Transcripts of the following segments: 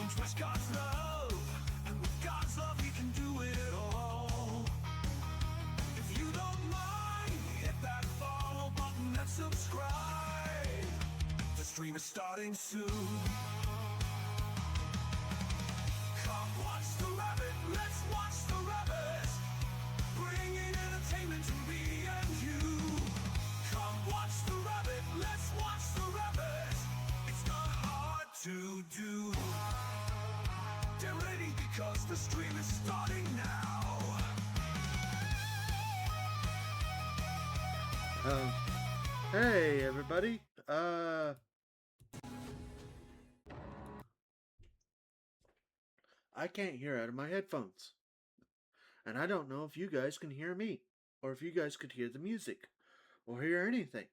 change was God's love, and with God's love He can do it all. If you don't mind, hit that follow button and subscribe. The stream is starting soon. Come watch the rabbit, let's watch the rabbit, bringing entertainment to me and you. Come watch the rabbit, let's watch the rabbit, it's not hard to do. Get ready because the stream is starting now. Hey everybody, I can't hear out of my headphones. And I don't know if you guys can hear me, or if you guys could hear the music, or hear anything.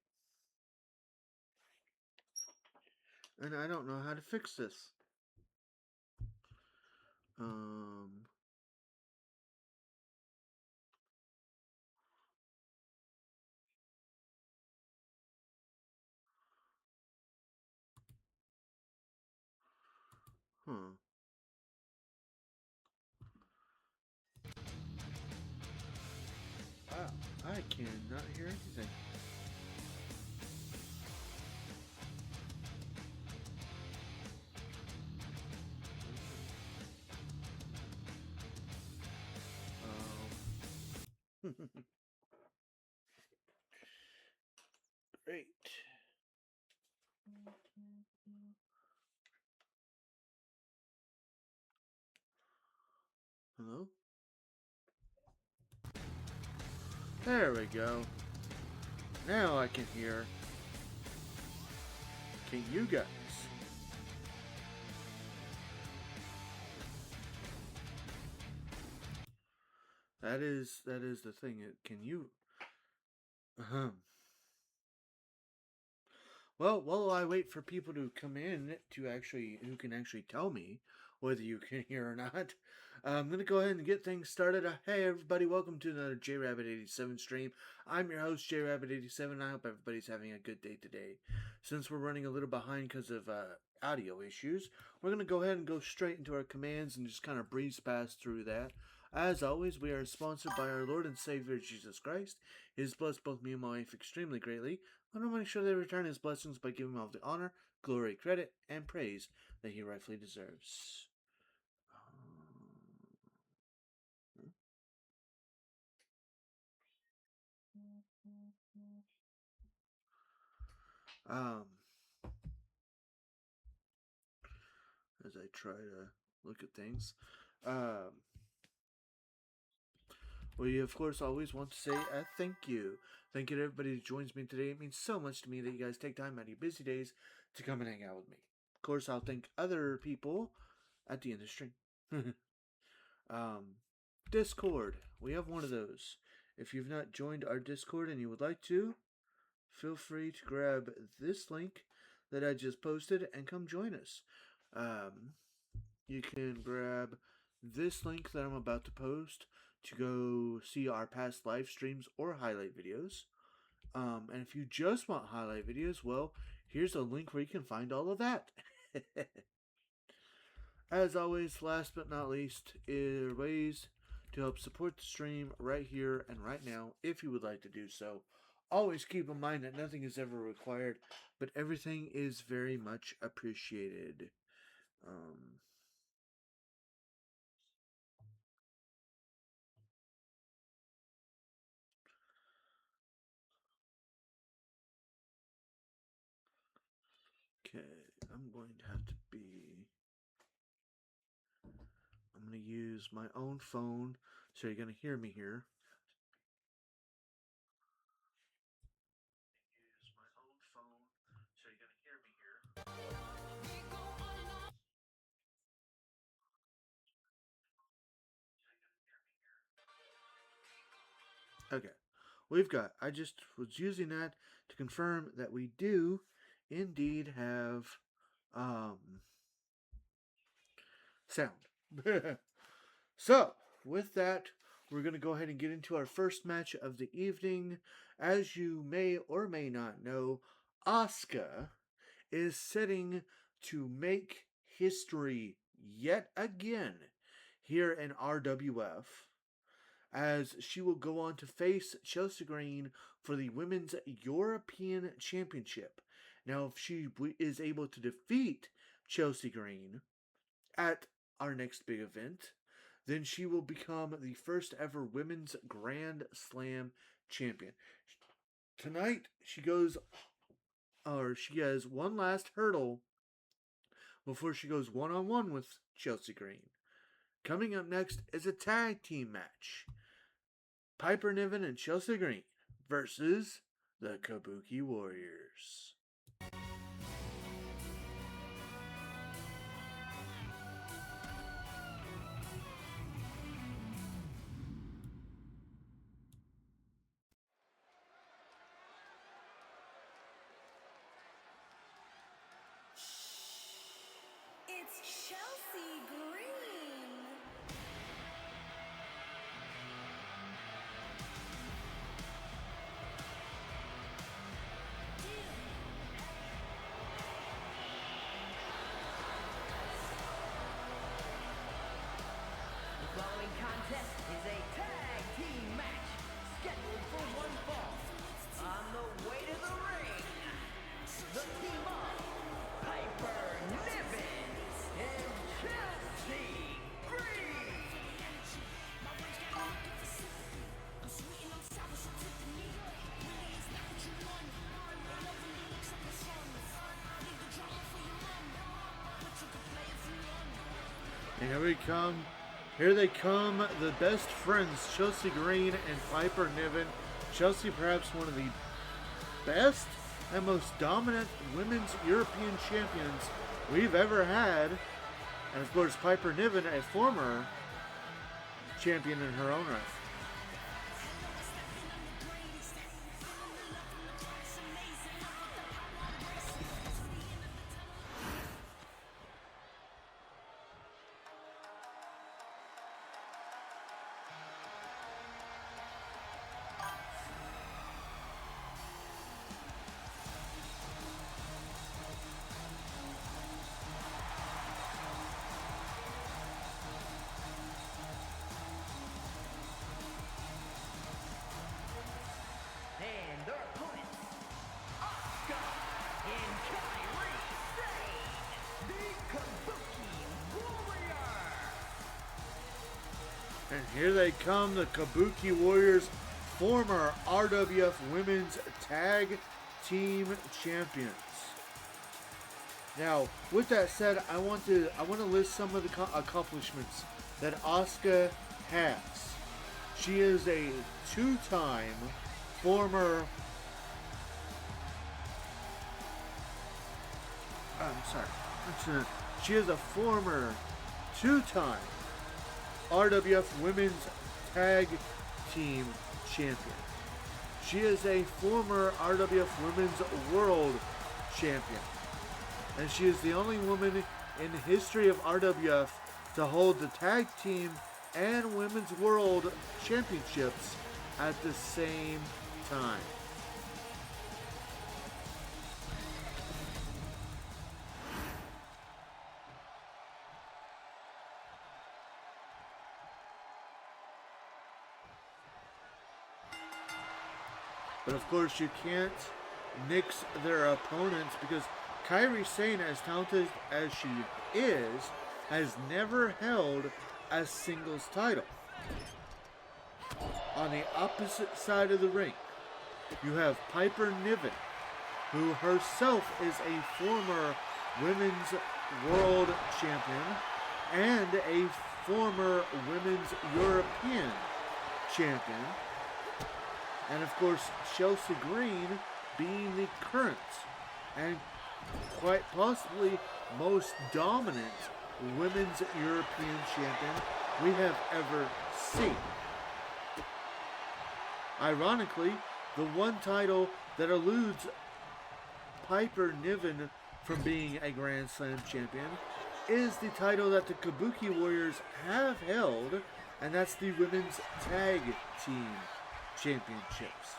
And I don't know how to fix this. I cannot hear anything. Great. Hello? There we go. Now I can hear. Can you guys? That is the thing. Can you? Well, while I wait for people to come in who can actually tell me whether you can hear or not, I'm going to go ahead and get things started. Hey everybody, welcome to another JRabbit87 stream. I'm your host, JRabbit87, and I hope everybody's having a good day today. Since we're running a little behind because of audio issues, we're going to go ahead and go straight into our commands and just kind of breeze past through that. As always, we are sponsored by our Lord and Savior, Jesus Christ. He has blessed both me and my wife extremely greatly. I want to make sure they return His blessings by giving Him all the honor, glory, credit, and praise that He rightfully deserves. As I try to look at things, we of course always want to say a thank you. Thank you to everybody who joins me today. It means so much to me that you guys take time out of your busy days to come and hang out with me. Of course, I'll thank other people at the end of the stream. Discord. We have one of those. If you've not joined our Discord and you would like to, feel free to grab this link that I just posted and come join us. You can grab this link that I'm about to post to go see our past live streams or highlight videos. And if you just want highlight videos, well, here's a link where you can find all of that. As always, last but not least, are ways to help support the stream right here and right now if you would like to do so. Always keep in mind that nothing is ever required, but everything is very much appreciated. Okay, I'm going to use my own phone, so you're going to hear me here. Okay, I just was using that to confirm that we do indeed have sound. So, with that, we're going to go ahead and get into our first match of the evening. As you may or may not know, Asuka is setting to make history yet again here in RWF, as she will go on to face Chelsea Green for the Women's European Championship. Now, if she is able to defeat Chelsea Green at our next big event, then she will become the first ever Women's Grand Slam champion. Tonight, she has one last hurdle before she goes one-on-one with Chelsea Green. Coming up next is a tag team match. Piper Niven and Chelsea Green versus the Kabuki Warriors. It's Chelsea Green. The following contest is a tag team match scheduled for one fall. On the way to the ring, the team of Piper Niven and Chelsea Green. And here they come, the best friends, Chelsea Green and Piper Niven. Chelsea, perhaps one of the best and most dominant women's European champions we've ever had. And of course, Piper Niven, a former champion in her own right. And their opponents, Asuka and Kairi Sane, the Kabuki Warrior. And here they come, the Kabuki Warriors, former RWF Women's Tag Team Champions. Now, with that said, I want to list some of the accomplishments that Asuka has. She is a two-time former. She is a former two-time RWF Women's Tag Team Champion. She is a former RWF Women's World Champion. And she is the only woman in the history of RWF to hold the Tag Team and Women's World Championships at the same time. But of course, you can't nix their opponents, because Kairi Sane, as talented as she is, has never held a singles title. On the opposite side of the ring, you have Piper Niven, who herself is a former Women's World Champion and a former Women's European Champion. And of course, Chelsea Green being the current and quite possibly most dominant Women's European Champion we have ever seen. Ironically, the one title that eludes Piper Niven from being a Grand Slam champion is the title that the Kabuki Warriors have held, and that's the Women's Tag Team Championships.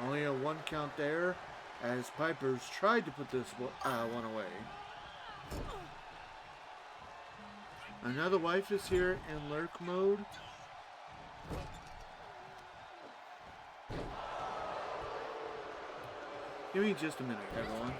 Only a 1 count there, as Piper's tried to put this one away. Another wife is here in lurk mode. Give me just a minute, everyone.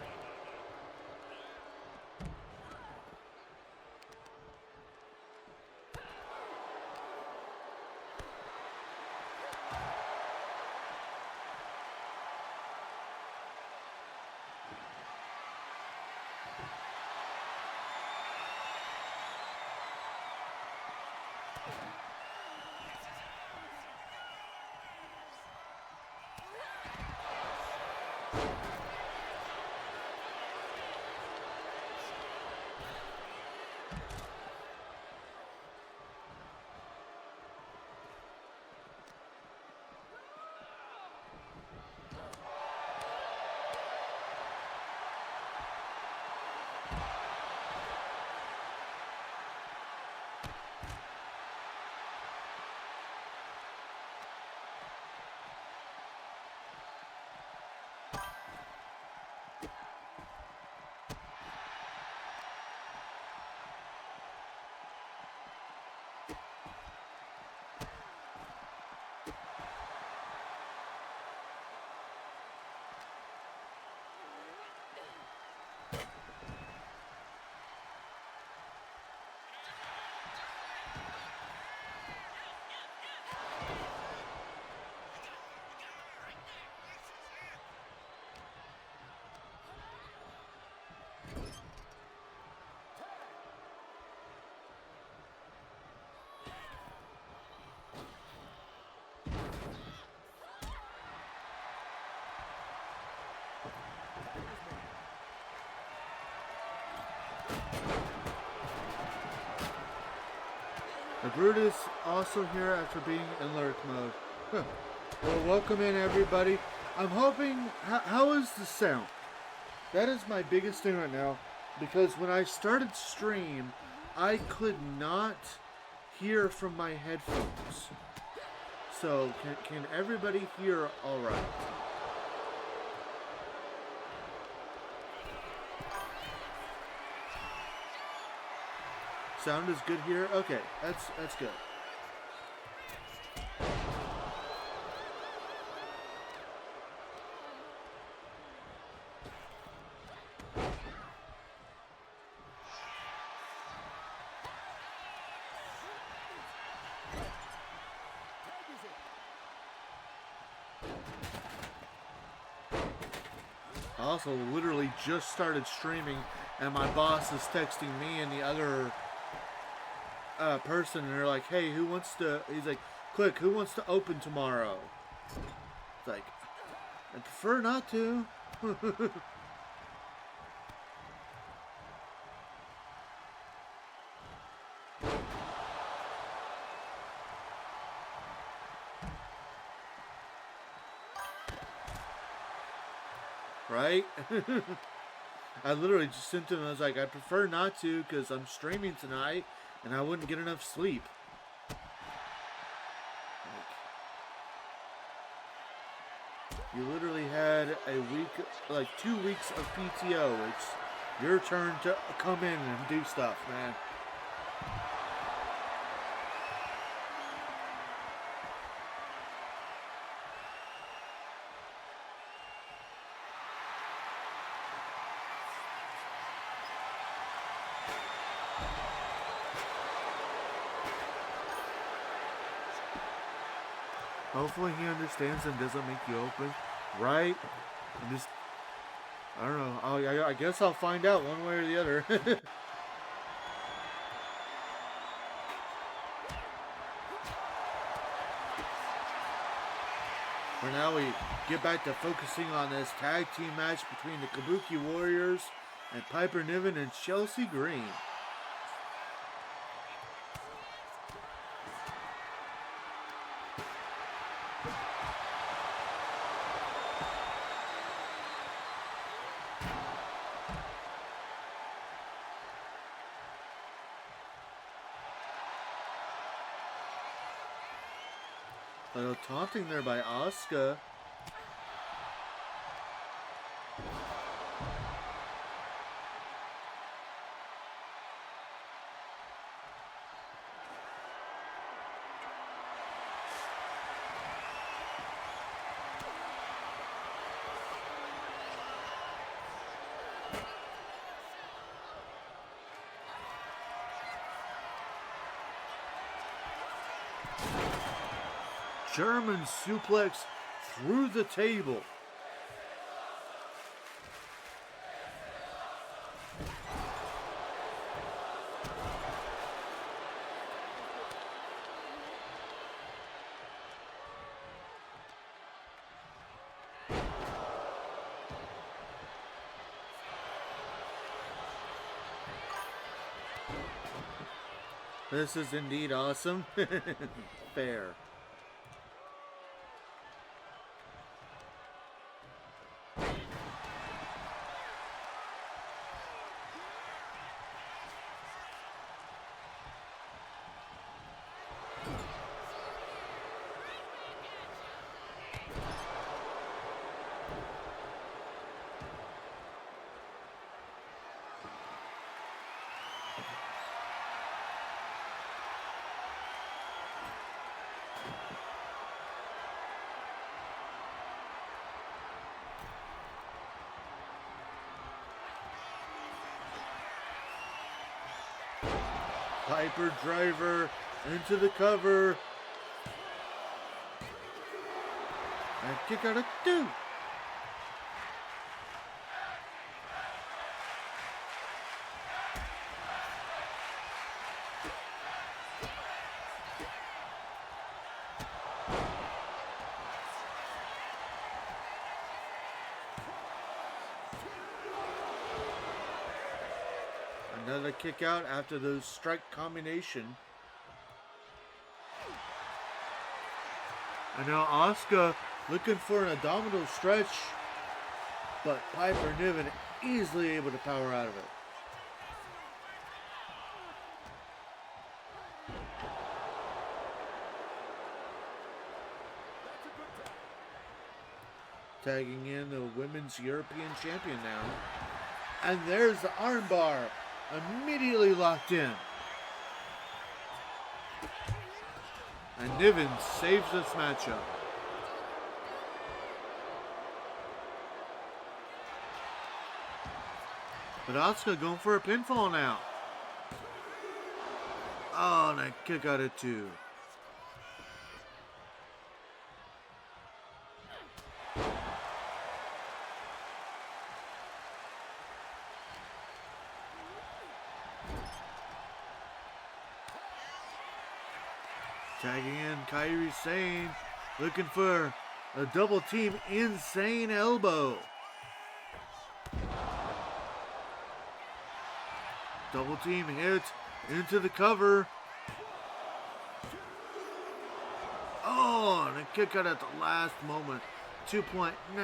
The Brutus also here after being in lurk mode. Huh. Well, welcome in everybody. I'm hoping, how is the sound? That is my biggest thing right now, because when I started stream, I could not hear from my headphones. So, can everybody hear all right? Sound is good here? Okay, that's good. I also literally just started streaming and my boss is texting me and the other person, and they're like, hey, who wants to, he's like, quick, who wants to open tomorrow? It's like, I prefer not to. Right? I literally just sent him, I was like, I prefer not to because I'm streaming tonight and I wouldn't get enough sleep. You literally had a week, like 2 weeks of PTO. It's your turn to come in and do stuff, man. Hopefully he understands and doesn't make you open, right? I'm just, I don't know. I guess I'll find out one way or the other. For now, we get back to focusing on this tag team match between the Kabuki Warriors and Piper Niven and Chelsea Green. A little taunting there by Asuka. German suplex through the table. This is indeed awesome. Fair. Piper driver into the cover. And kick out at 2. Another kick out after those strike combination. And now Asuka looking for an abdominal stretch, but Piper Niven easily able to power out of it. Tagging in the Women's European Champion now. And there's the armbar. Immediately locked in. And Niven saves this matchup. But Asuka going for a pinfall now. Oh, and a kick out at 2. Tagging in Kairi Sane, looking for a double team insane elbow. Double team hit into the cover. Oh, and a kick out at the last moment. 2 point. No.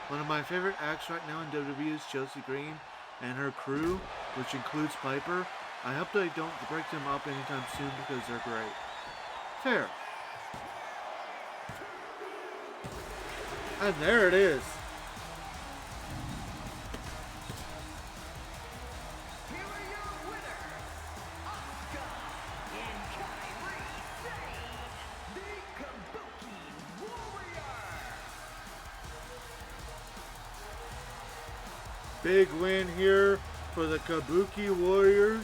One of my favorite acts right now in WWE is Chelsea Green and her crew, which includes Piper. I hope they don't break them up anytime soon because they're great. Fair. And there it is. Here are your winners, Asuka and Kairi Sane, the Kabuki Warrior. Big win here for the Kabuki Warriors.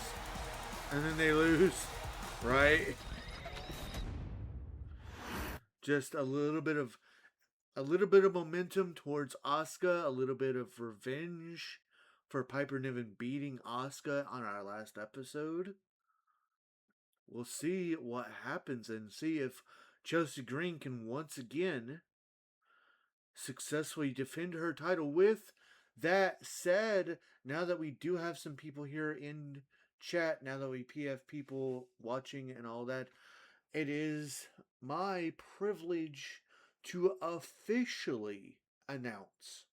And then they lose, right? Just a little bit of momentum towards Asuka, a little bit of revenge for Piper Niven beating Asuka on our last episode. We'll see what happens and see if Chelsea Green can once again successfully defend her title. With that said, now that we do have some people here in chat, now that we have people watching and all that, it is my privilege to officially announce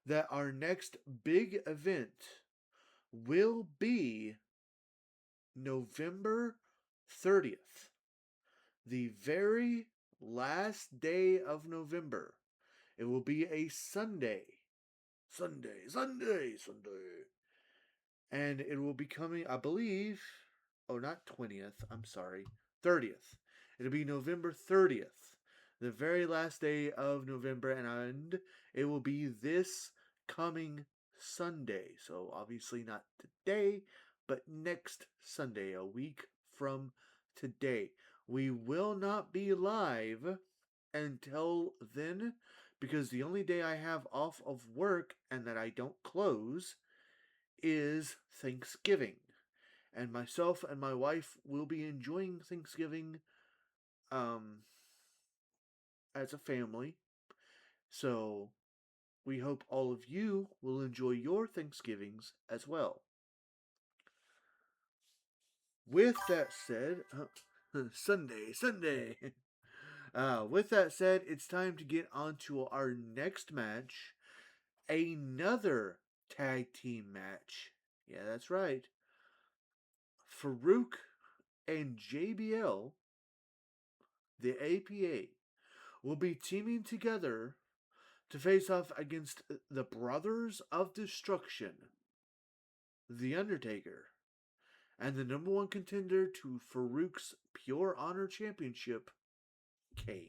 that our next big event will be November 30th, the very last day of November. It will be a Sunday. And it will be coming, I believe, oh, not 20th, I'm sorry, 30th. It'll be November 30th, the very last day of November, and it will be this coming Sunday. So obviously not today, but next Sunday, a week from today. We will not be live until then, because the only day I have off of work and that I don't close is Thanksgiving. And myself and my wife will be enjoying Thanksgiving um, as a family. So we hope all of you will enjoy your Thanksgivings as well. With that said, Sunday. With that said, it's time to get on to our next match. Another tag team match. Yeah, that's right. Farouk and JBL, the APA, will be teaming together to face off against the Brothers of Destruction, The Undertaker, and the number one contender to Farouk's Pure Honor Championship, Kane.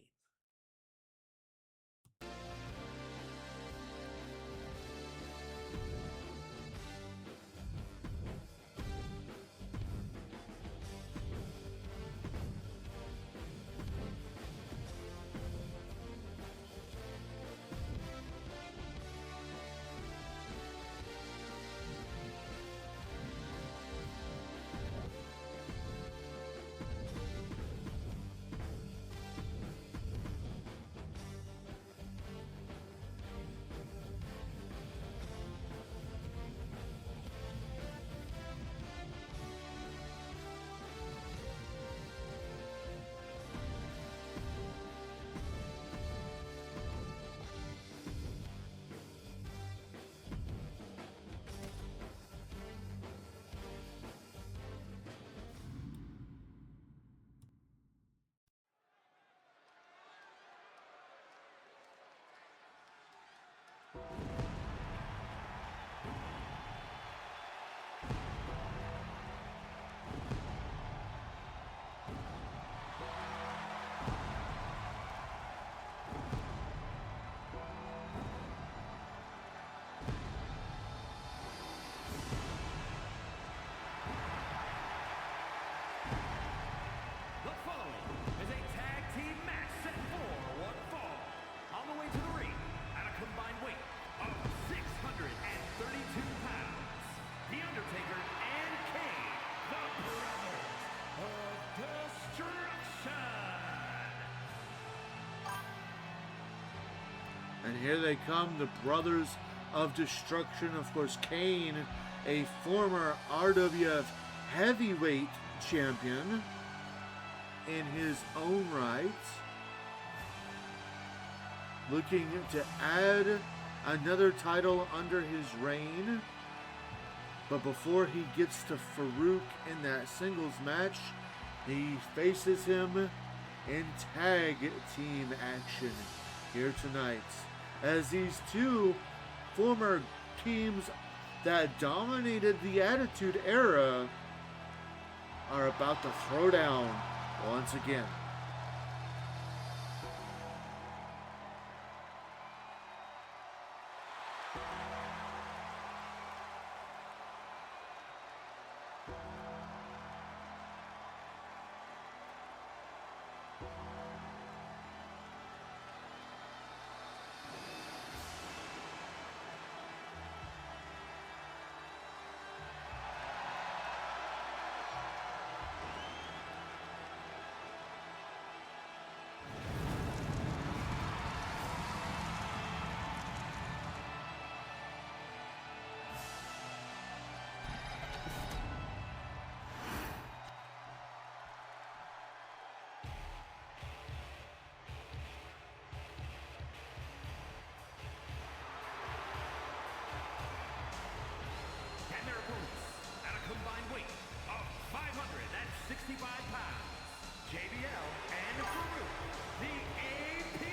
The following is a tag team match set for one fall. On the way to the ring, at a combined weight of 632 pounds, The Undertaker and Kane, the Brothers of Destruction. And here they come, the Brothers of Destruction. Of course, Kane, a former RWF heavyweight champion in his own right, looking to add another title under his reign. But before he gets to Farouk in that singles match, he faces him in tag team action here tonight, as these two former teams that dominated the Attitude Era are about to throw down once again. And their opponents, at a combined weight of 565 pounds, JBL and Farouk, the APA.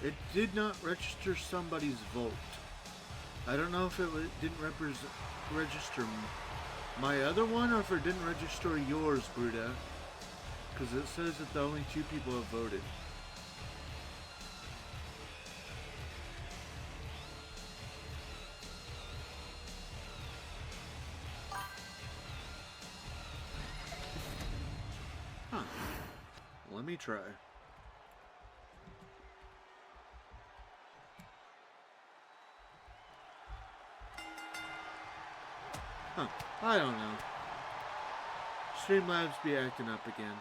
It did not register somebody's vote. I don't know if it didn't register my other one or if it didn't register yours, Bruda. Because it says that the only 2 people have voted. Huh. Let me try. Huh. I don't know. Streamlabs be acting up again.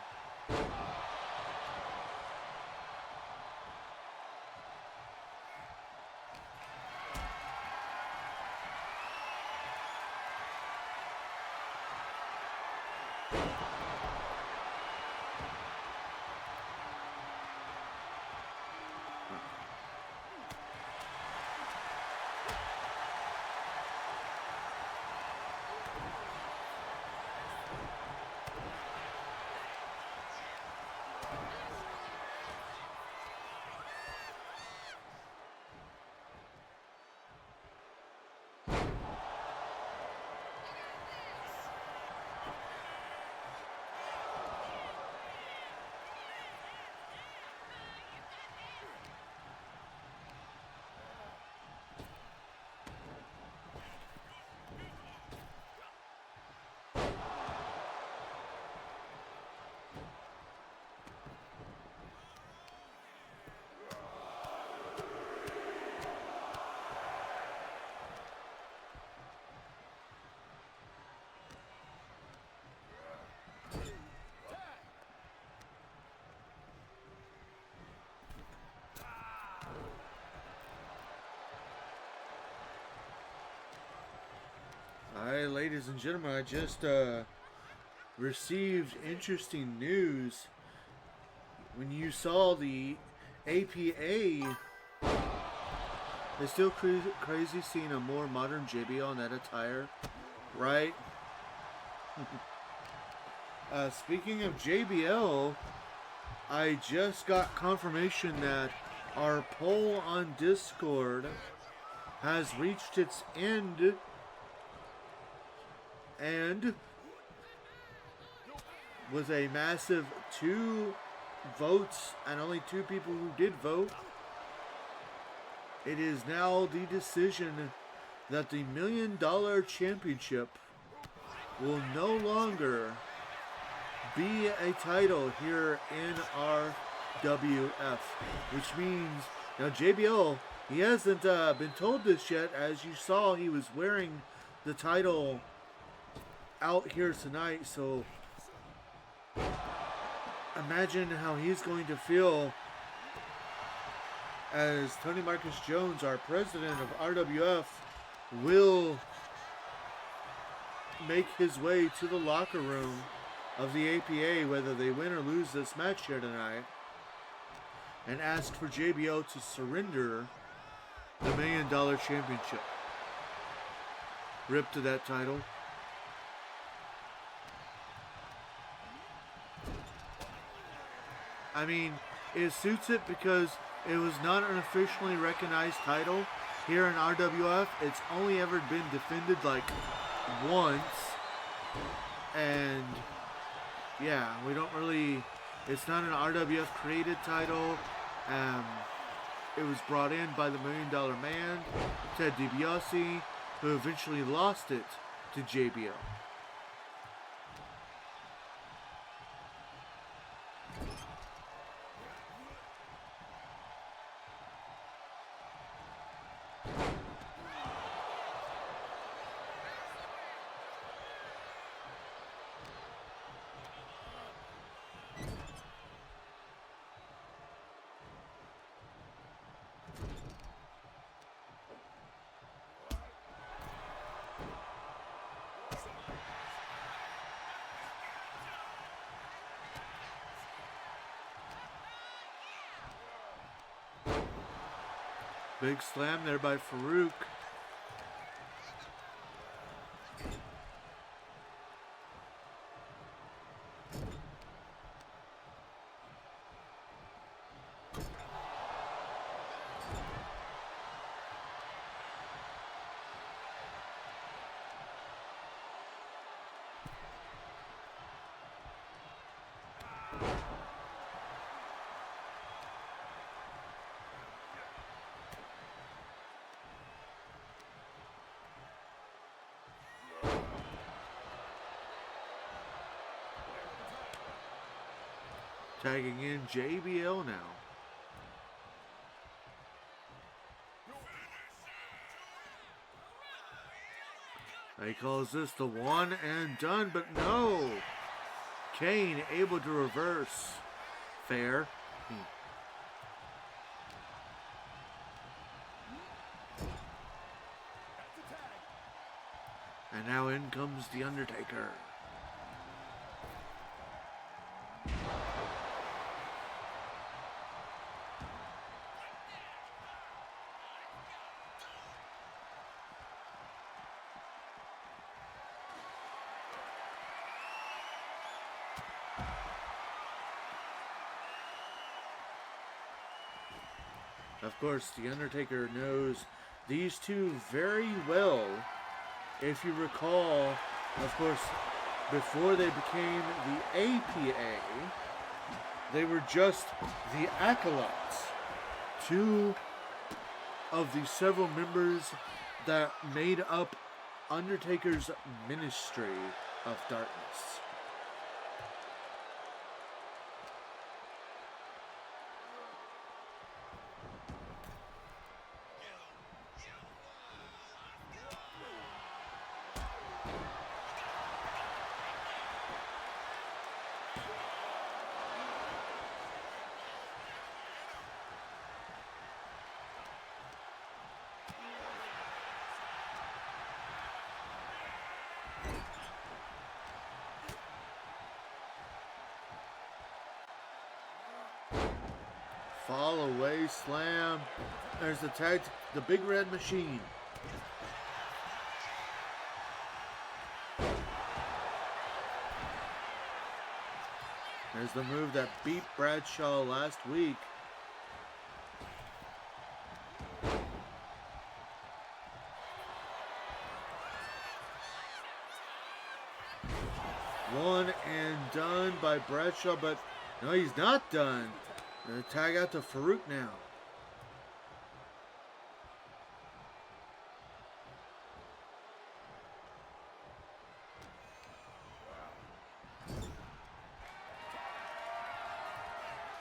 Alright, ladies and gentlemen, I just received interesting news. When you saw the APA, it's still crazy seeing a more modern JBL in that attire, right? Speaking of JBL, I just got confirmation that our poll on Discord has reached its end, and with a massive 2 votes and only 2 people who did vote, it is now the decision that the $1 Million Championship will no longer be a title here in RWF, which means now JBL, he hasn't been told this yet. As you saw, he was wearing the title out here tonight, so imagine how he's going to feel as Tony Marcus Jones, our president of RWF, will make his way to the locker room of the APA, whether they win or lose this match here tonight, and ask for JBL to surrender the $1 Million Championship. Rip to that title. I mean, it suits it because it was not an officially recognized title here in RWF. It's only ever been defended like once, and yeah, we don't really, it's not an RWF created title. It was brought in by the $1 Million Man, Ted DiBiase, who eventually lost it to JBL. Big slam there by Farouk. Tagging in JBL now. He calls this the one and done, but no. Kane able to reverse. Fair. And now in comes The Undertaker. Of course, The Undertaker knows these two very well. If you recall, of course, before they became the APA, they were just the Acolytes. Two of the several members that made up Undertaker's Ministry of Darkness. Fall away slam. There's the tag, the Big Red Machine. There's the move that beat Bradshaw last week. One and done by Bradshaw, but no, he's not done. Gonna tag out to Farouk now.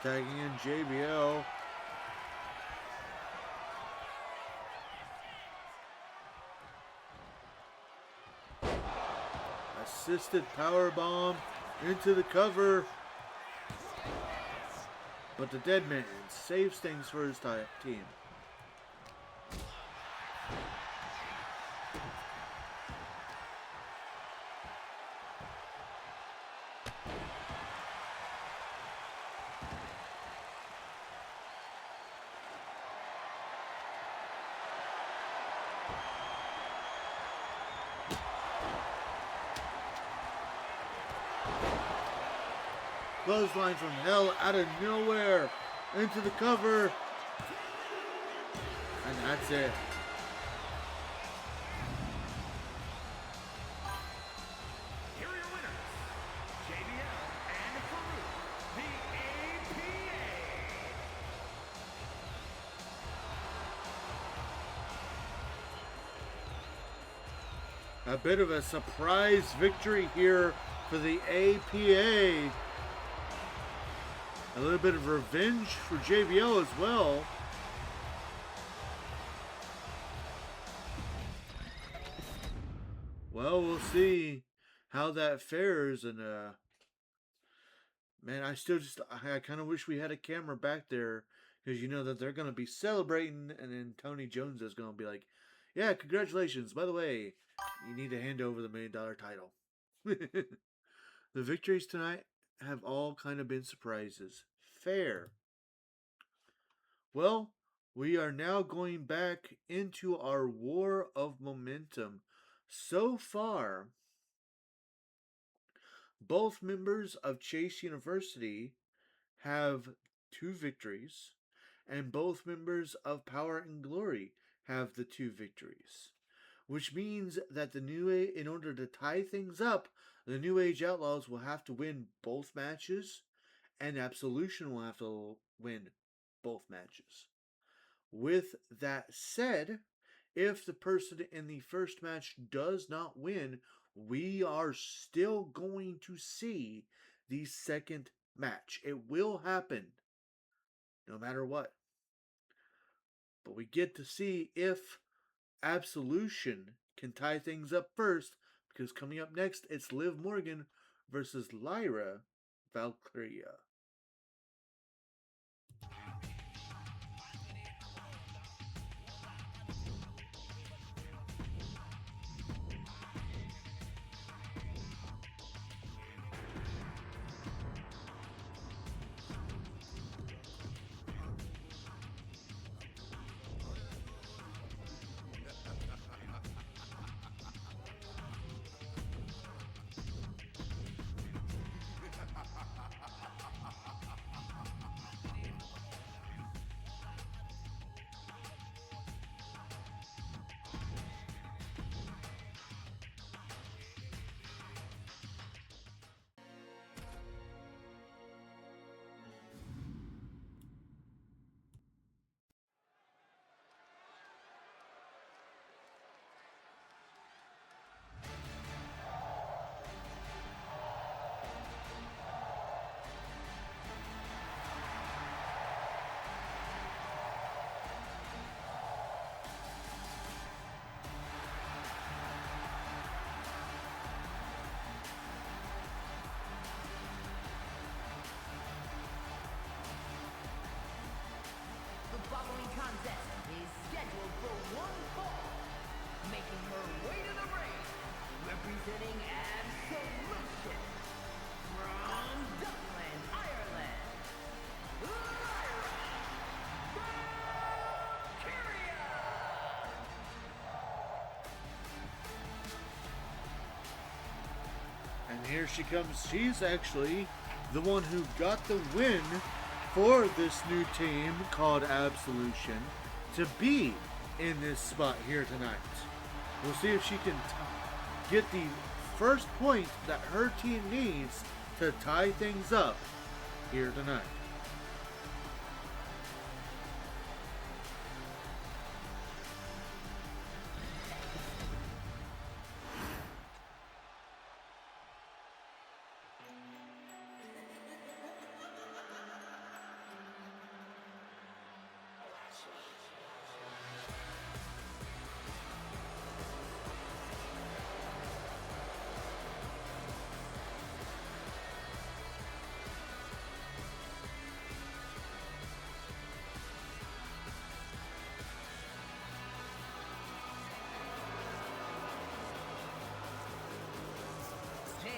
Tagging in JBL. Assisted powerbomb into the cover. But the Dead Man saves things for his team. Clothesline from hell out of nowhere into the cover. And that's it. Here are your winners, JBL and Farouk, the APA. A bit of a surprise victory here for the APA. A little bit of revenge for JBL as well. Well, we'll see how that fares. And man, I kind of wish we had a camera back there, because you know that they're going to be celebrating, and then Tony Jones is going to be like, yeah, congratulations. By the way, you need to hand over the $1 million title. The victories tonight have all kind of been surprises. Fair. Well, we are now going back into our war of momentum. So far, both members of Chase University have 2 victories, and both members of Power and Glory have the 2 victories. Which means that in order to tie things up, the New Age Outlaws will have to win both matches, and Absolution will have to win both matches. With that said, if the person in the first match does not win, we are still going to see the second match. It will happen no matter what. But we get to see if Absolution can tie things up first, because coming up next, it's Liv Morgan versus Lyra Valkyria. The following contest is scheduled for one fall. Making her way to the ring, representing Absolution from Dublin, Ireland, Lyra Valkyria. And here she comes. She's actually the one who got the win for this new team called Absolution to be in this spot here tonight. We'll see if she can get the first point that her team needs to tie things up here tonight. And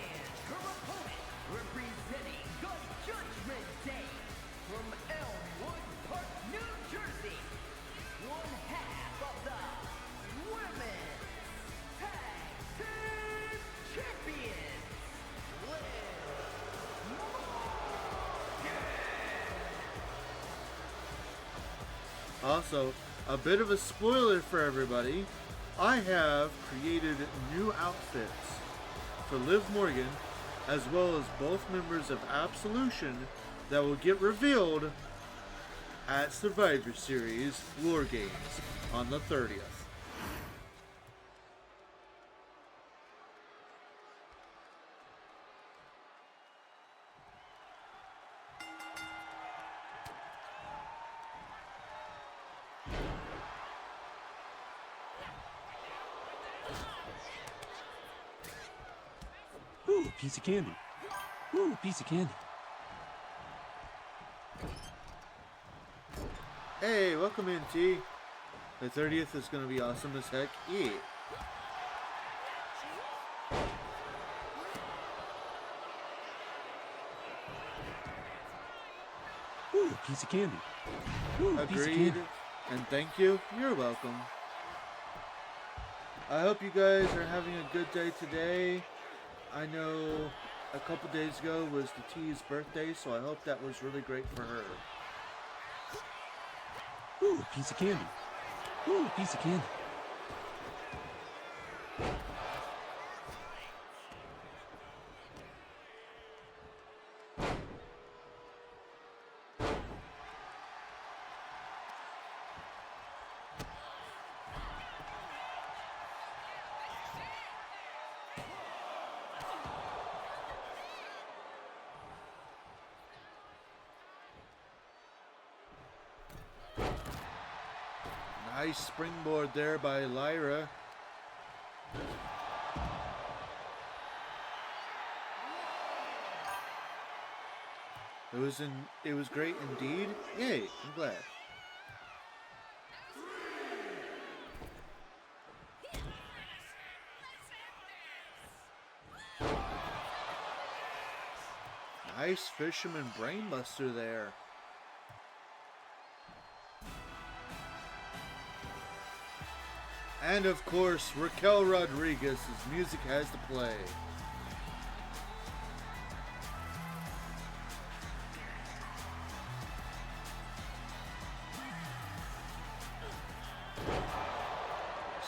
her opponent, representing the Judgment Day from Elmwood Park, New Jersey, one half of the Women's Tag Team Champions, Liv Morgan. Also, a bit of a spoiler for everybody. I have created new outfits for Liv Morgan, as well as both members of Absolution, that will get revealed at Survivor Series War Games on the 30th. Ooh, piece of candy. Ooh, piece of candy. Hey, welcome in, T. The 30th is going to be awesome as heck. Yeah. Ooh, piece of candy. Ooh, piece of Agreed. candy. And thank you. You're welcome. I hope you guys are having a good day today. I know a couple days ago was the T's birthday, so I hope that was really great for her. Ooh, piece of candy. Ooh, piece of candy. Nice springboard there by Lyra. It was great indeed. Yay, I'm glad. Nice fisherman brainbuster there. And of course, Raquel Rodriguez's music has to play.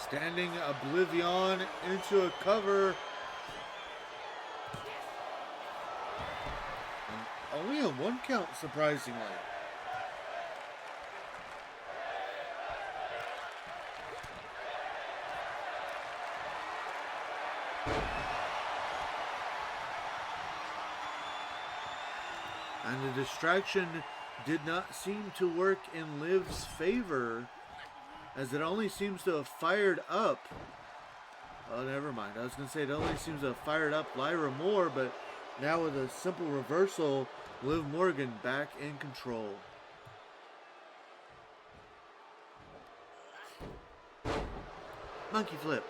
Standing Oblivion into a cover. And only a 1 count, surprisingly. And the distraction did not seem to work in Liv's favor, as it only seems to have fired up. Oh, never mind. I was going to say it only seems to have fired up Lyra more, but now with a simple reversal, Liv Morgan back in control. Monkey flip.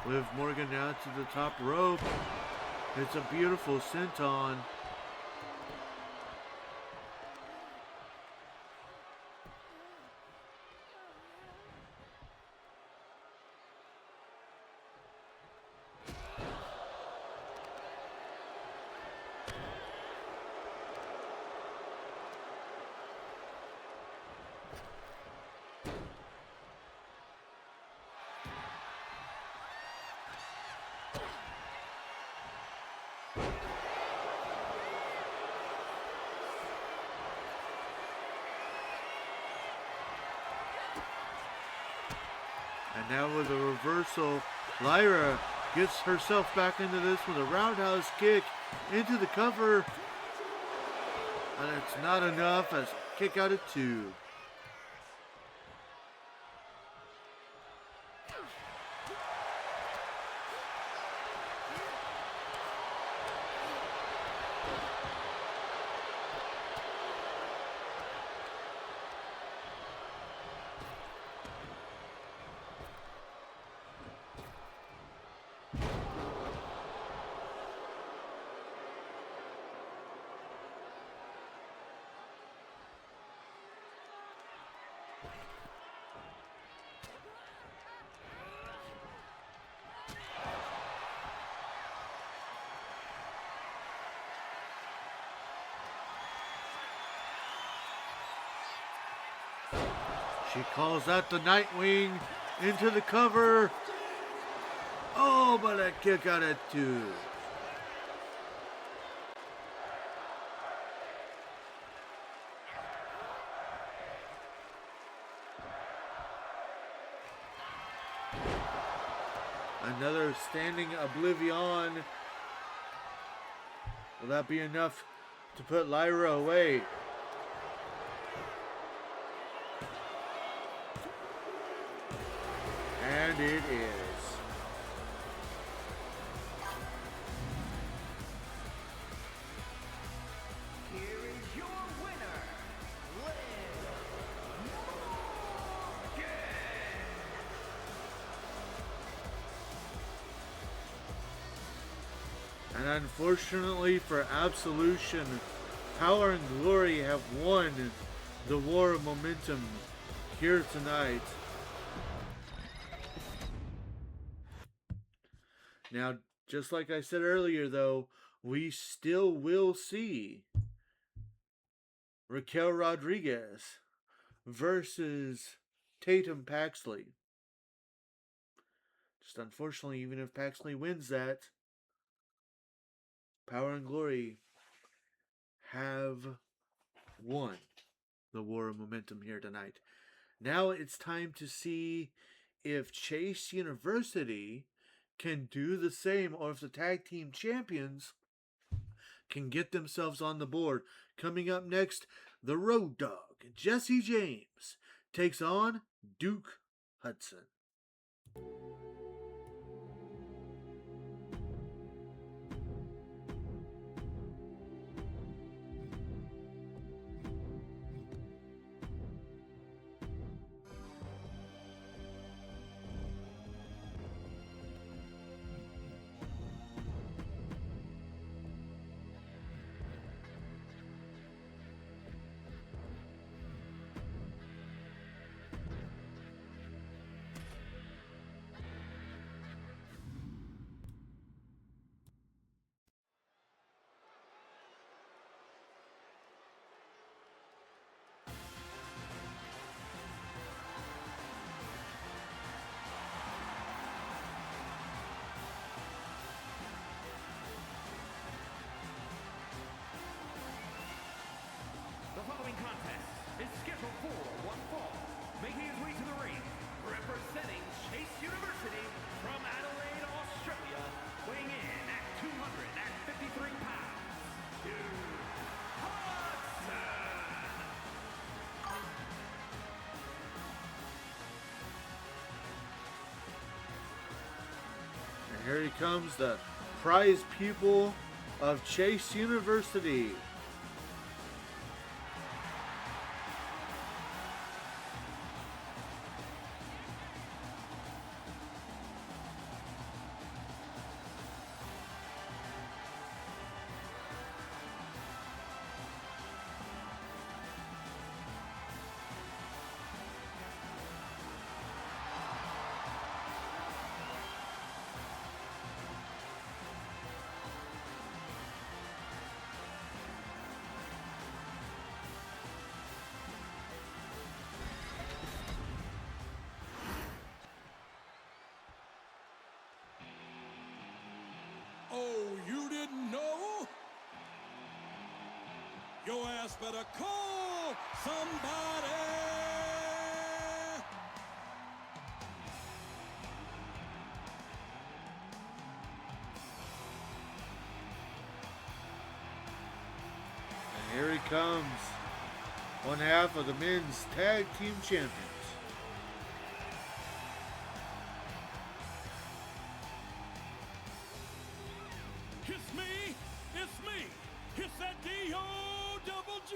Liv Morgan now to the top rope. It's a beautiful senton. And now with a reversal, Lyra gets herself back into this with a roundhouse kick into the cover. And it's not enough as kick out of 2. She calls out the Nightwing into the cover. Oh, but a kick out at 2. Another standing Oblivion. Will that be enough to put Lyra away? And it is. Here is your winner, Liv Morgan. And unfortunately for Absolution, Power and Glory have won the War of Momentum here tonight. Now, just like I said earlier, though, we still will see Raquel Rodriguez versus Tatum Paxley. Just unfortunately, even if Paxley wins that, Power and Glory have won the War of Momentum here tonight. Now it's time to see if Chase University can do the same, or if the tag team champions can get themselves on the board. Coming up next, the Road Dogg, Jesse James, takes on Duke Hudson. The following contest is scheduled for one fall. Making his way to the ring, representing Chase University from Adelaide, Australia, weighing in at 253 pounds, Duke Hudson. And here he comes, the prize pupil of Chase University. Oh, you didn't know? Your ass better call somebody. And here he comes, one half of the men's tag team champions. It's me, it's that D-O-double-G.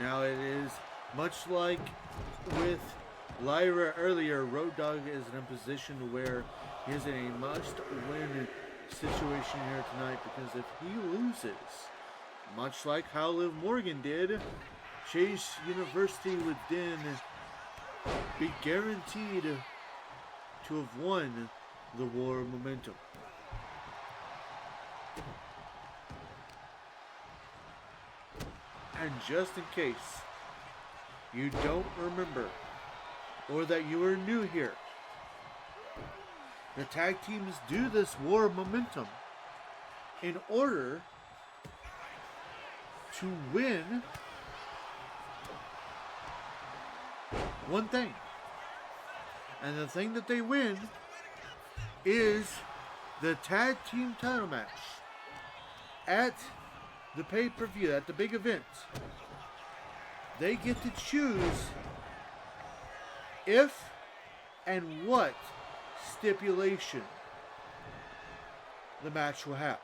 Now it is much like with Lyra earlier, Road Dogg is in a position where he is in a must-win situation here tonight, because if he loses, much like how Liv Morgan did, Chase University would then be guaranteed to have won the War of Momentum. And just in case you don't remember, or that you are new here, the tag teams do this War of Momentum in order to win one thing. And the thing that they win is the tag team title match at the pay-per-view, at the big event. They get to choose if and what stipulation the match will have.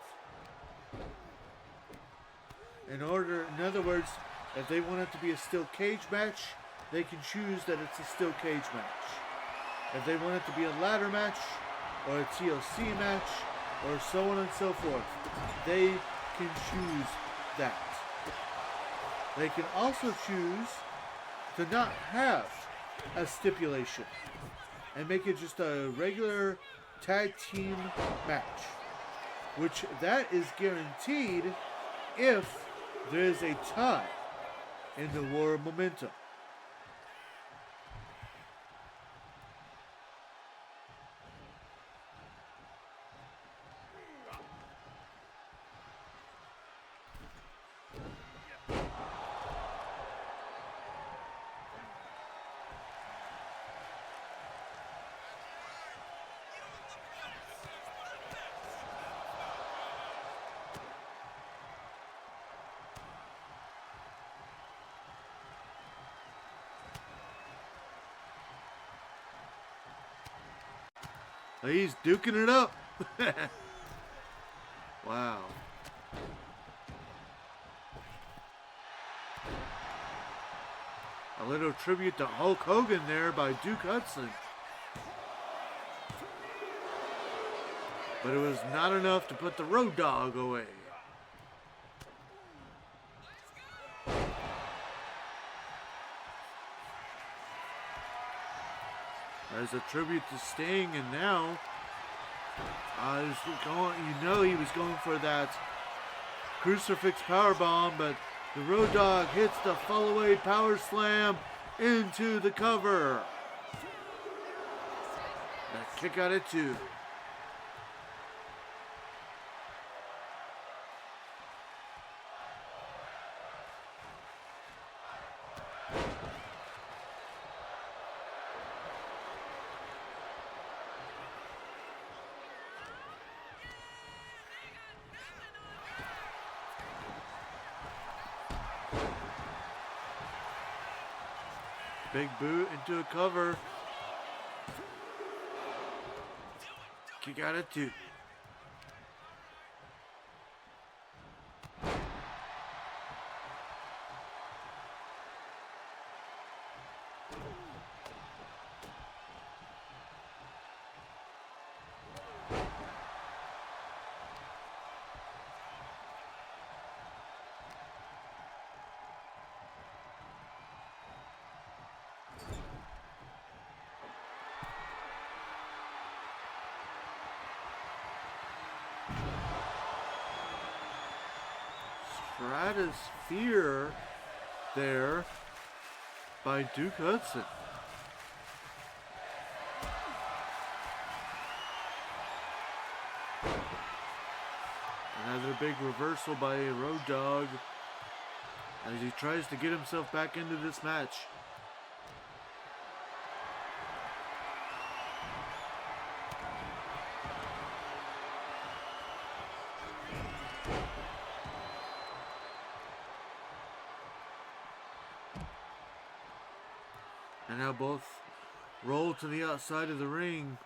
In other words, if they want it to be a steel cage match, they can choose that it's a steel cage match. If they want it to be a ladder match, or a TLC match, or so on and so forth, they can choose that. They can also choose to not have a stipulation and make it just a regular tag team match, which that is guaranteed if there is a tie in the War of Momentum. He's duking it up. Wow. A little tribute to Hulk Hogan there by Duke Hudson. But it was not enough to put the Road Dogg away. As a tribute to Sting, and now he was going for that crucifix powerbomb, but the Road Dogg hits the fall-away power slam into the cover. That kick out at 2. Big boot into a cover. Kick out at 2. Stratosphere there by Duke Hudson. Another big reversal by Road Dogg as he tries to get himself back into this match. And now both roll to the outside of the ring.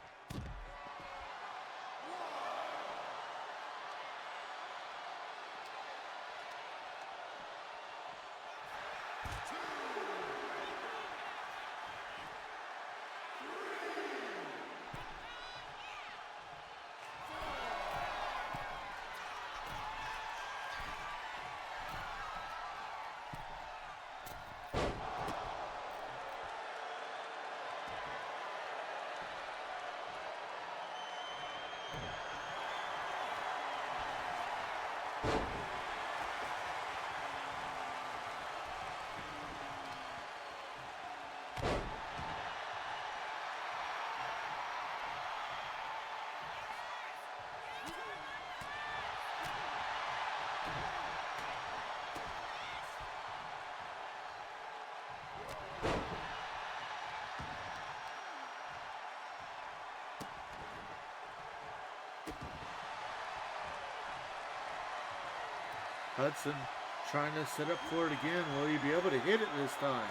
Hudson trying to set up for it again. Will he be able to hit it this time?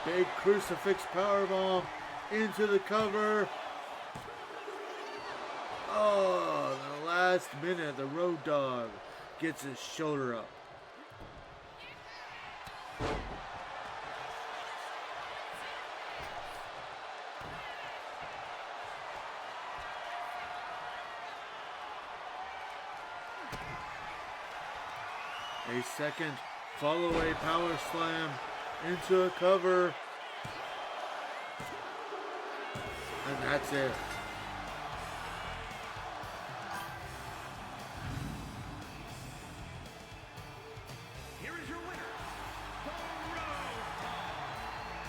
Big crucifix powerbomb into the cover. Oh, the last minute, the Road Dogg gets his shoulder up. A second follow-away power slam into a cover. And that's it. Here is your winner, the Road Dogg,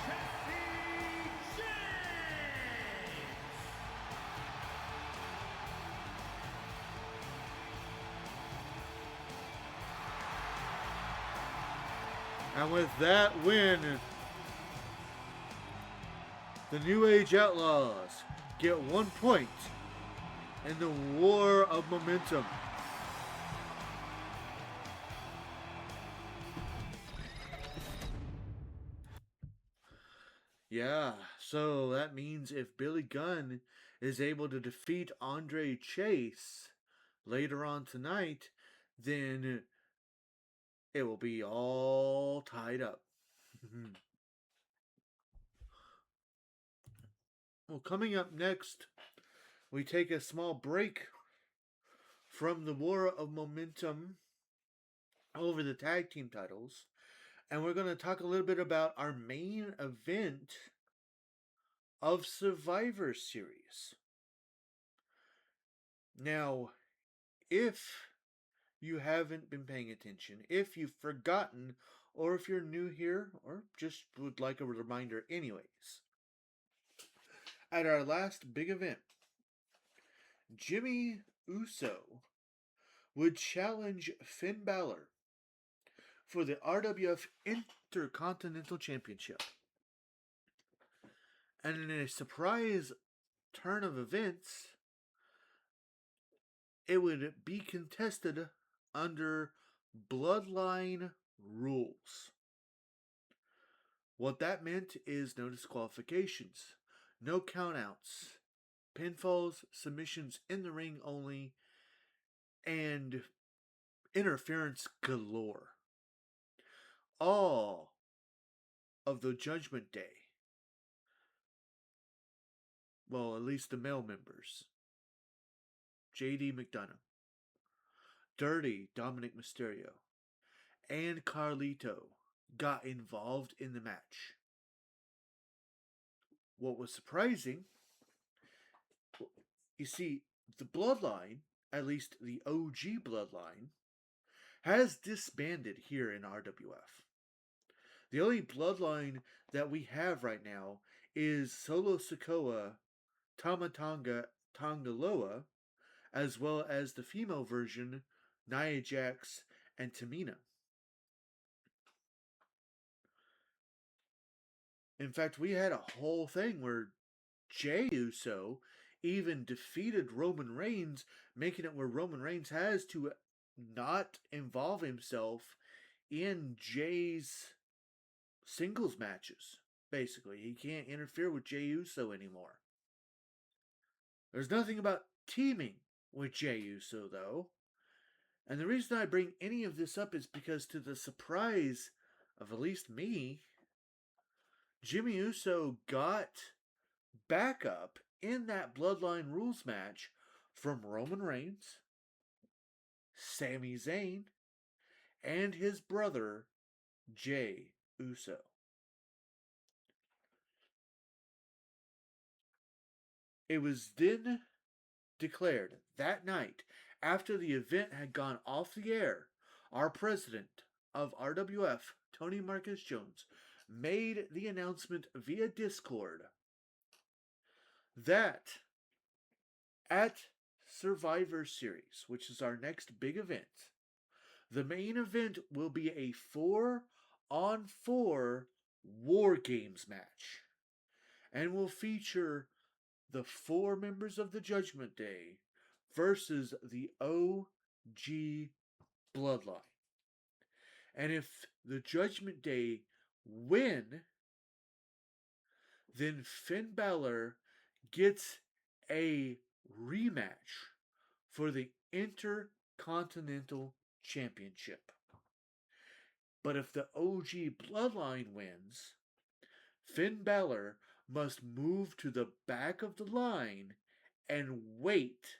Jesse James. And with that win, the New Age Outlaws get 1 point in the War of Momentum. Yeah, so that means if Billy Gunn is able to defeat Andre Chase later on tonight, then it will be all tied up. Well, coming up next, we take a small break from the War of Momentum over the tag team titles, and we're going to talk a little bit about our main event of Survivor Series. Now, if you haven't been paying attention, if you've forgotten, or if you're new here, or just would like a reminder anyways, at our last big event, Jimmy Uso would challenge Finn Balor for the RWF Intercontinental Championship. And in a surprise turn of events, it would be contested under Bloodline rules. What that meant is no disqualifications, no countouts, pinfalls, submissions in the ring only, and interference galore. All of the Judgment Day, well, at least the male members, JD McDonough, Dirty Dominic Mysterio, and Carlito got involved in the match. What was surprising, you see, the Bloodline, at least the OG Bloodline, has disbanded here in RWF. The only Bloodline that we have right now is Solo Sikoa, Tamatanga Tangaloa, as well as the female version, Nia Jax and Tamina. In fact, we had a whole thing where Jey Uso even defeated Roman Reigns, making it where Roman Reigns has to not involve himself in Jey's singles matches. Basically, he can't interfere with Jey Uso anymore. There's nothing about teaming with Jey Uso, though. And the reason I bring any of this up is because, to the surprise of at least me, Jimmy Uso got backup in that Bloodline Rules match from Roman Reigns, Sami Zayn, and his brother, Jey Uso. It was then declared that night, after the event had gone off the air, our president of RWF, Tony Marcus Jones, made the announcement via Discord that at Survivor Series, which is our next big event, the main event will be a 4-on-4 War Games match and will feature the 4 members of the Judgment Day versus the OG Bloodline. And if the Judgment Day win, then Finn Balor gets a rematch for the Intercontinental Championship. But if the OG Bloodline wins, Finn Balor must move to the back of the line and wait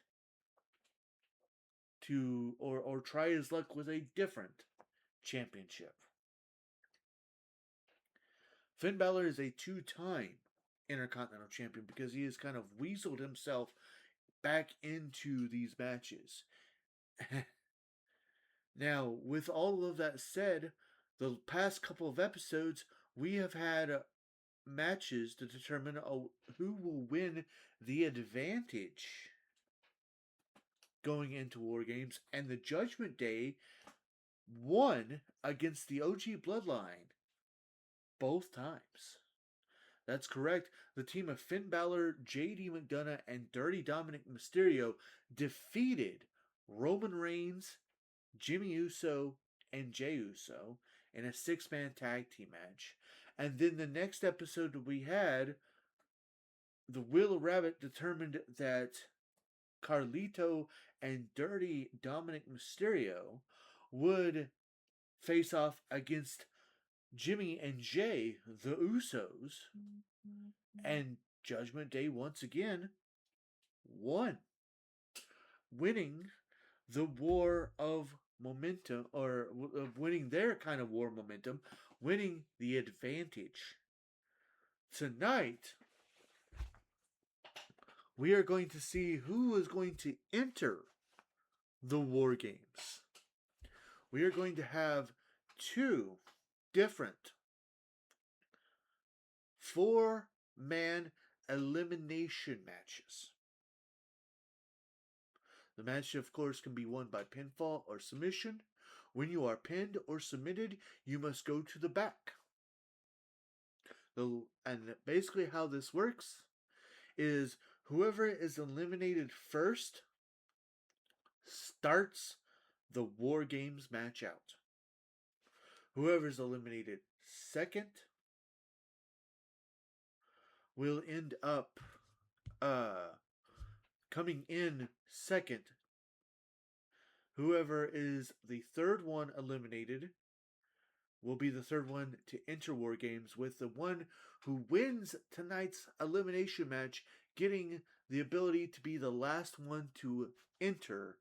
to or try his luck with a different championship. Finn Balor is a two-time Intercontinental Champion because he has kind of weaseled himself back into these matches. Now, with all of that said, the past couple of episodes, we have had matches to determine who will win the advantage going into War Games, and the Judgment Day won against the OG Bloodline both times. That's correct. The team of Finn Balor, JD McDonough, and Dirty Dominic Mysterio defeated Roman Reigns, Jimmy Uso, and Jey Uso in a 6-man tag team match. And then the next episode we had, the Wheel of Rabbit determined that Carlito and Dirty Dominic Mysterio would face off against Jimmy and Jay, the Usos, and Judgment Day once again won, winning the war of momentum, or winning their kind of war momentum, winning the advantage. Tonight, we are going to see who is going to enter the War Games. We are going to have two different 4-man elimination matches. The match, of course, can be won by pinfall or submission. When you are pinned or submitted, you must go to the back. And basically how this works is whoever is eliminated first starts the War Games match out. Whoever is eliminated second will end up coming in second. Whoever is the third one eliminated will be the third one to enter War Games, with the one who wins tonight's elimination match getting the ability to be the last one to enter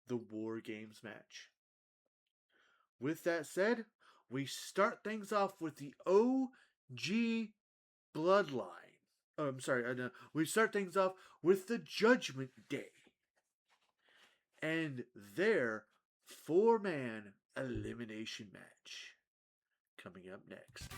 the War Games match. With that said, we start things off with the OG Bloodline. Oh, I'm sorry. We start things off with the Judgment Day and their 4-man elimination match. Coming up next.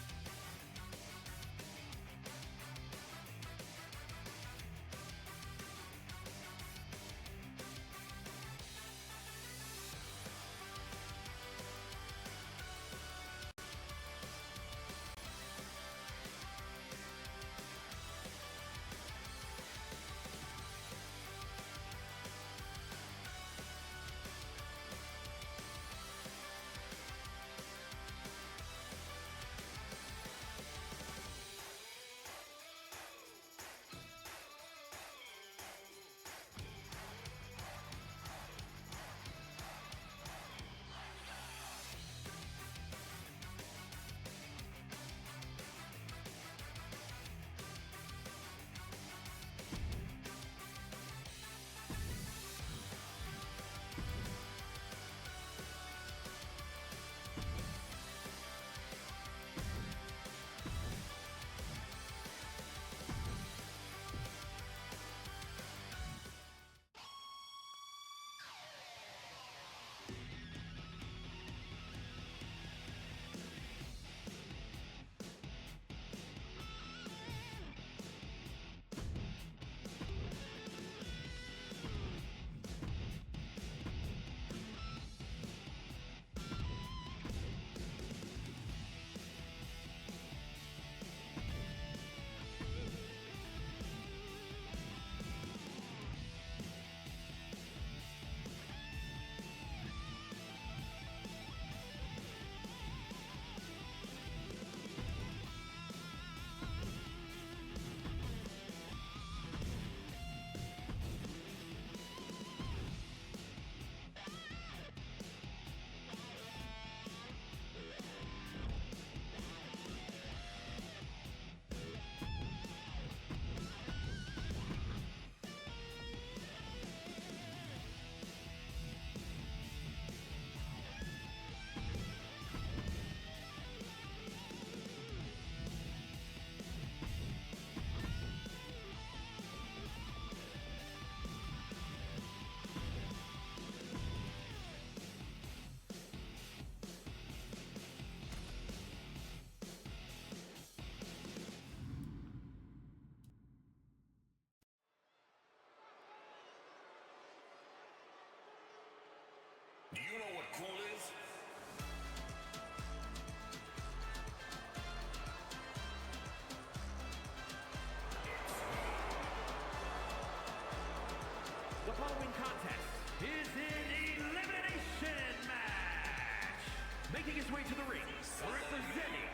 following contest is an elimination match. Making his way to the ring, representing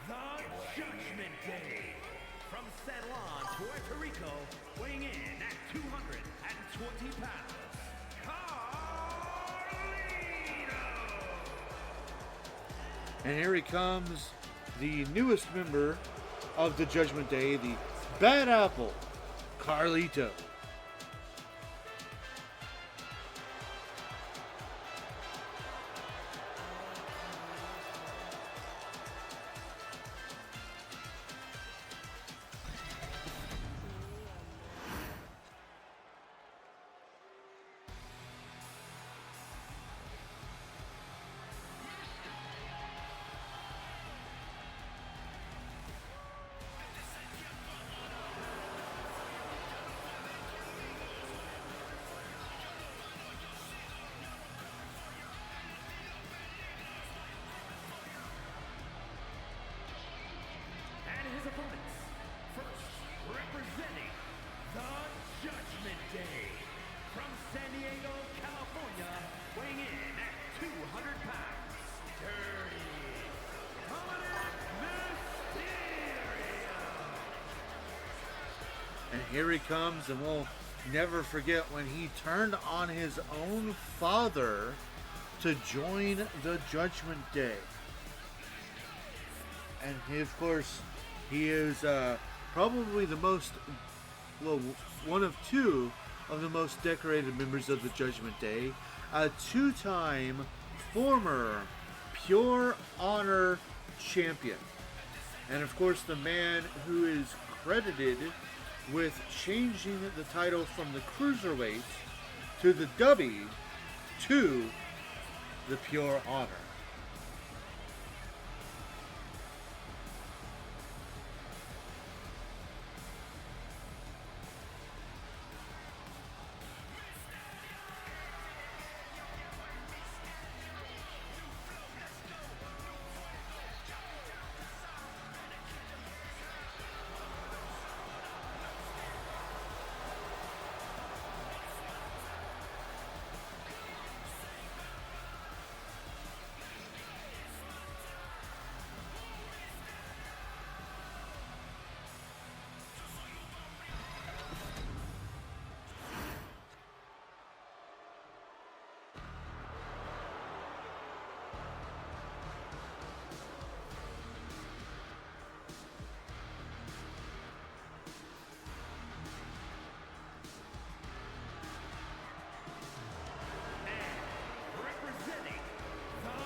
the Judgment Day. From San Juan, Puerto Rico, weighing in at 220 pounds, Carlito! And here he comes, the newest member of the Judgment Day, the Bad Apple, Carlito. And his opponents, first representing the Judgment Day. From San Diego, California, weighing in at 200 pounds, Dirty Dominic Mysterio. And here he comes, and we'll never forget when he turned on his own father to join the Judgment Day. And he, of course, he is probably the most, well, one of two of the most decorated members of the Judgment Day. A two-time former Pure Honor champion. And of course, the man who is credited with changing the title from the Cruiserweight to the W to the Pure Honor. Representing the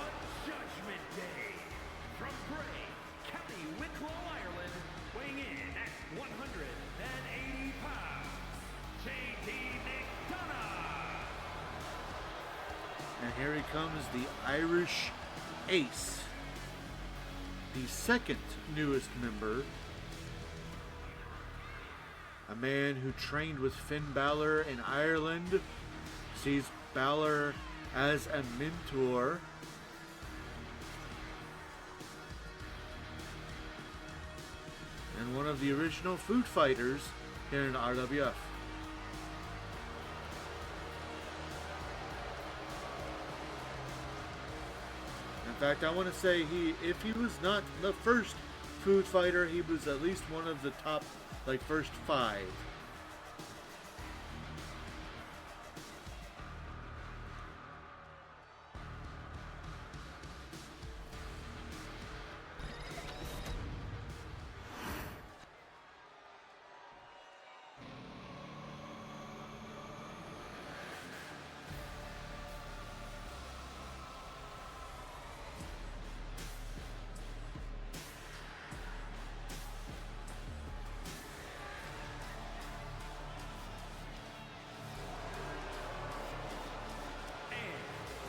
Judgment Day. From Bray, County Wicklow, Ireland, weighing in at 180 pounds, JD McDonough. And here he comes, the Irish Ace, the second newest member. A man who trained with Finn Balor in Ireland, sees Balor as a mentor. And one of the original food fighters here in RWF. In fact, I want to say if he was not the first food fighter, he was at least one of the top, like, first 5.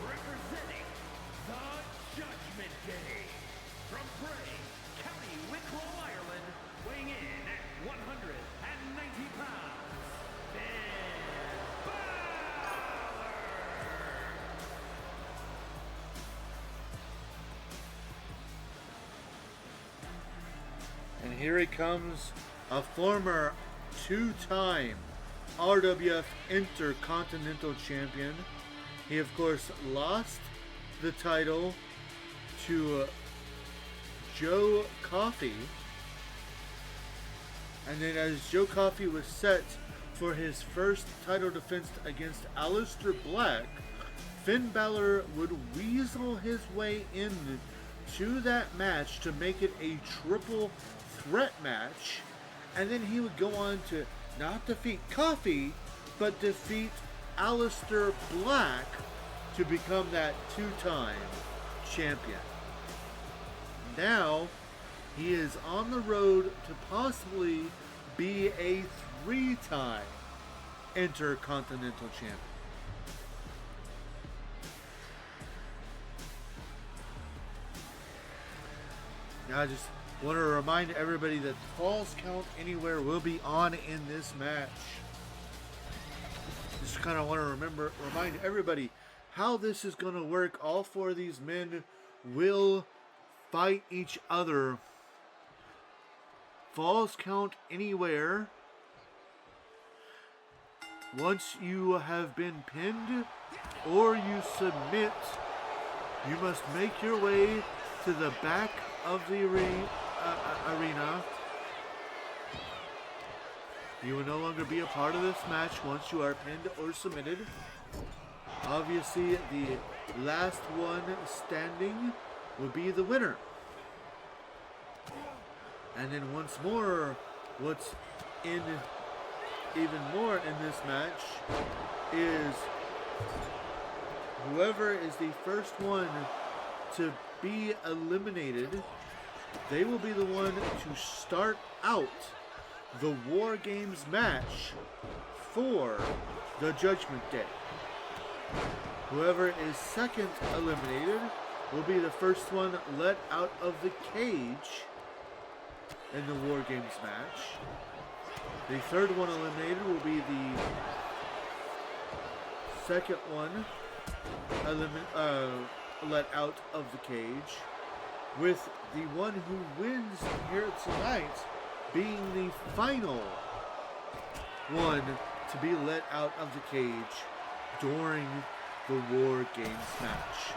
Representing the Judgment Day. From Bray, County Wicklow, Ireland, weighing in at 190 pounds, Finn Balor. And here he comes, a former 2-time RWF Intercontinental Champion. He, of course, lost the title to Joe Coffey. And then as Joe Coffey was set for his first title defense against Aleister Black, Finn Balor would weasel his way in to that match to make it a triple threat match. And then he would go on to not defeat Coffey, but defeat Aleister Black to become that two-time champion. Now, he is on the road to possibly be a three-time Intercontinental Champion. Now, I just want to remind everybody that Falls Count Anywhere will be on in this match. Just kind of want to remind everybody how this is going to work. All four of these men will fight each other. Falls Count Anywhere. Once you have been pinned or you submit, you must make your way to the back of the arena. You will no longer be a part of this match once you are pinned or submitted. Obviously, the last one standing will be the winner. And then once more, what's in even more in this match is whoever is the first one to be eliminated, they will be the one to start out the War Games match for the Judgment Day. Whoever is second eliminated will be the first one let out of the cage in the War Games match. The third one eliminated will be the second one let out of the cage, with the one who wins here tonight being the final one to be let out of the cage during the War Games match.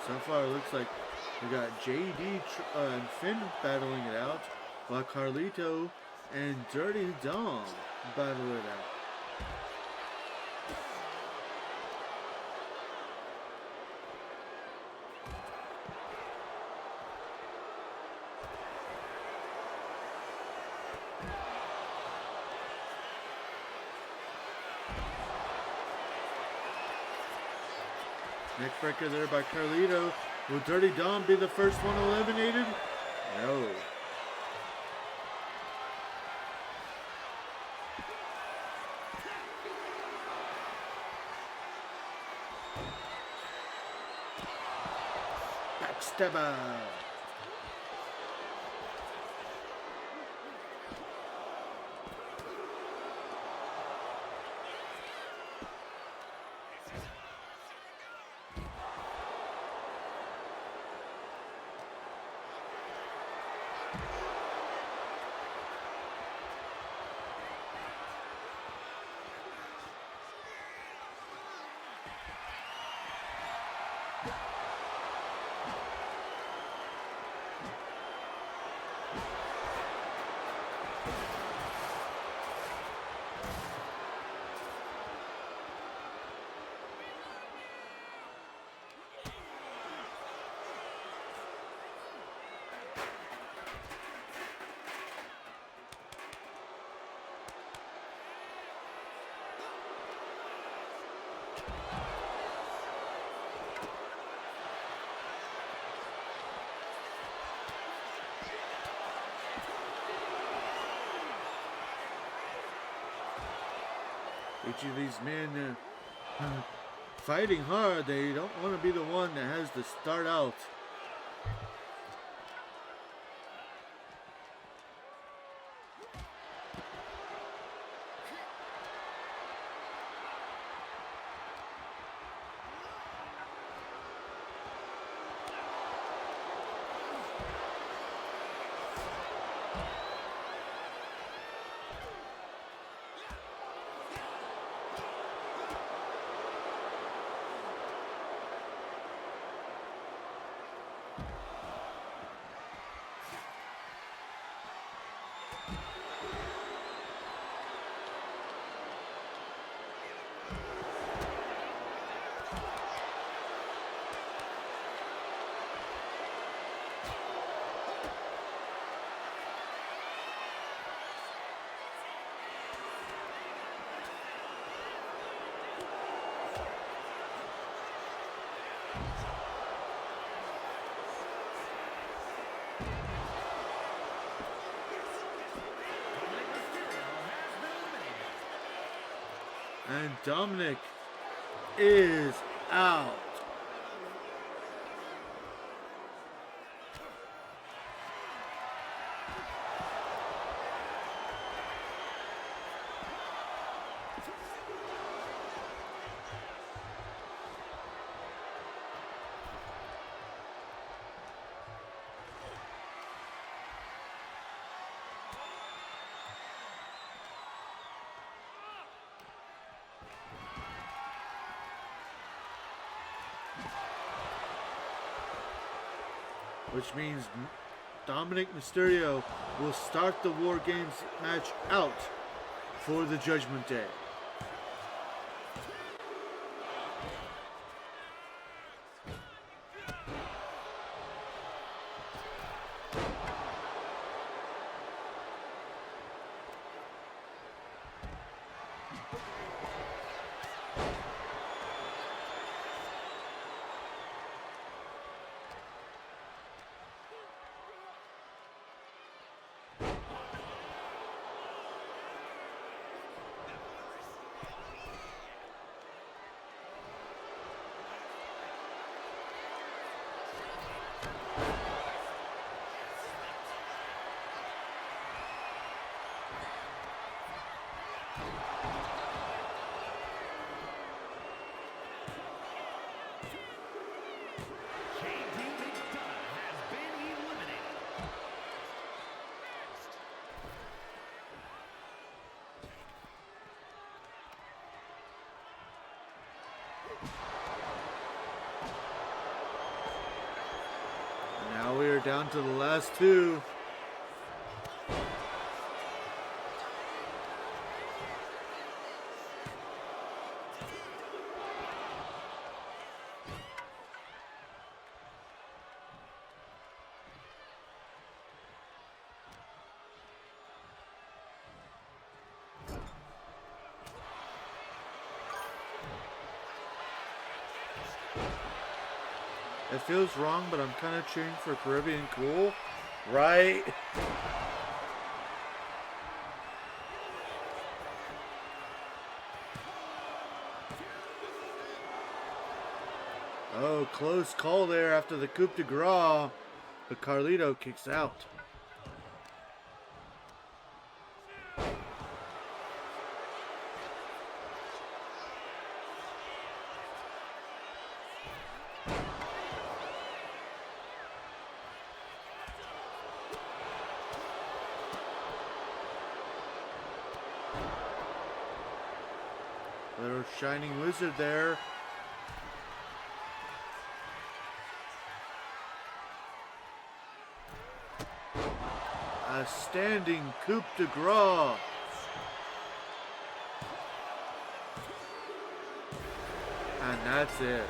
So far, it looks like we got JD and Finn battling it out, while Carlito and Dirty Dom battle it out. Neckbreaker there by Carlito. Will Dirty Dom be the first one eliminated? No. Backstabber. Each of these men fighting hard. They don't want to be the one that has to start out. And Dominic is out. Which means Dominic Mysterio will start the War Games match out for the Judgment Day. Now we are down to the last two. It feels wrong, but I'm kind of cheering for Caribbean Cool, right? Oh, close call there after the coup de grace, but Carlito kicks out. Little shining wizard there. A standing coup de grace. And that's it.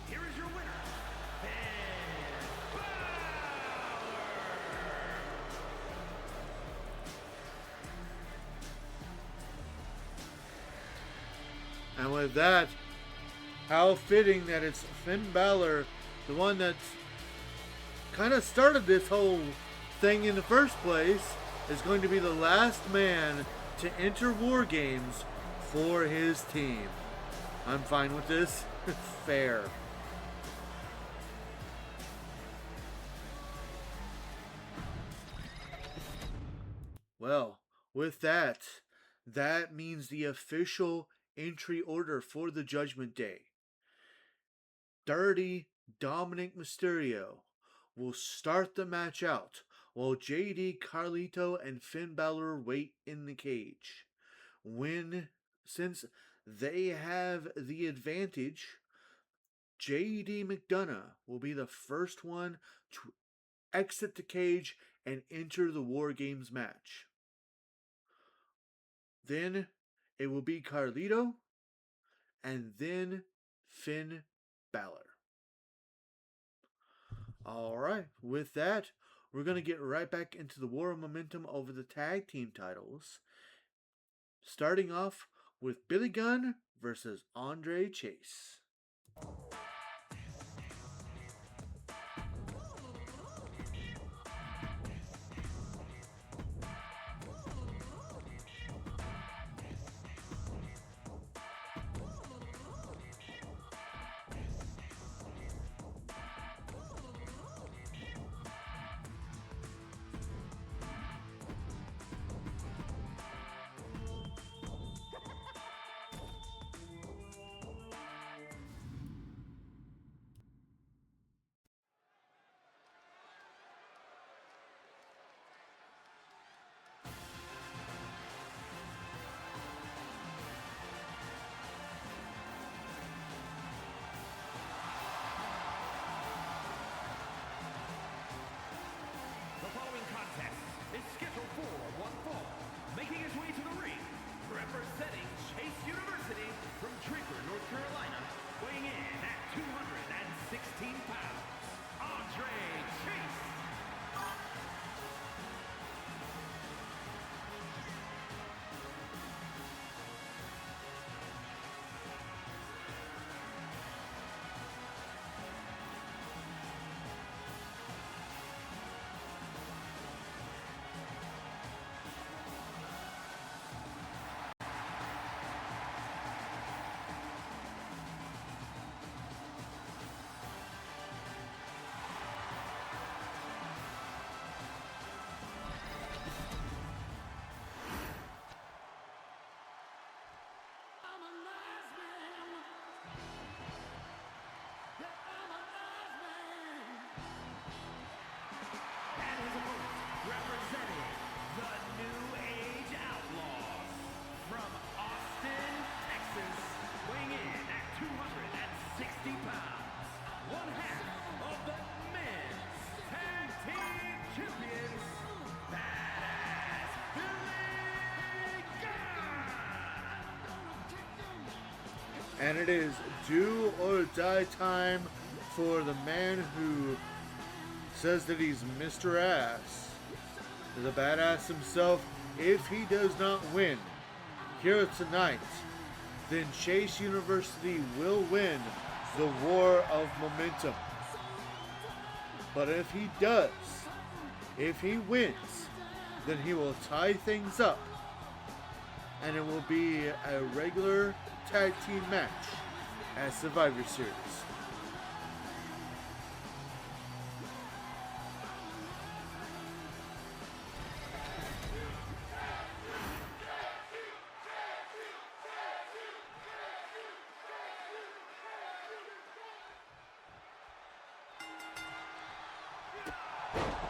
Here is your winner, And with that, how fitting that it's Finn Balor, the one that's kind of started this whole thing in the first place is going to be the last man to enter War Games for his team. I'm fine with this. Fair. Well, with that, that means the official entry order for the Judgment Day. Dirty Dominic Mysterio will start the match out while JD, Carlito, and Finn Balor wait in the cage. Since they have the advantage, JD McDonough will be the first one to exit the cage and enter the War Games match. Then it will be Carlito, and then Finn Balor. Alright, with that, we're going to get right back into the war of momentum over the tag team titles. Starting off with Billy Gunn versus Andre Chase. The following contest is scheduled for one fall. Making his way to the ring, representing Chase University from Draper, North Carolina, weighing in at 216 pounds, Andre Chase. Representing the New Age Outlaws from Austin, Texas, weighing in at 260 pounds, one half of the men's tag team champions, Badass Billy Gunn. And it is do or die time for the man who says that he's Mr. Ass. The badass himself, if he does not win here tonight, then Chase University will win the War of Momentum. But if he does, if he wins, then he will tie things up, and it will be a regular tag team match at Survivor Series.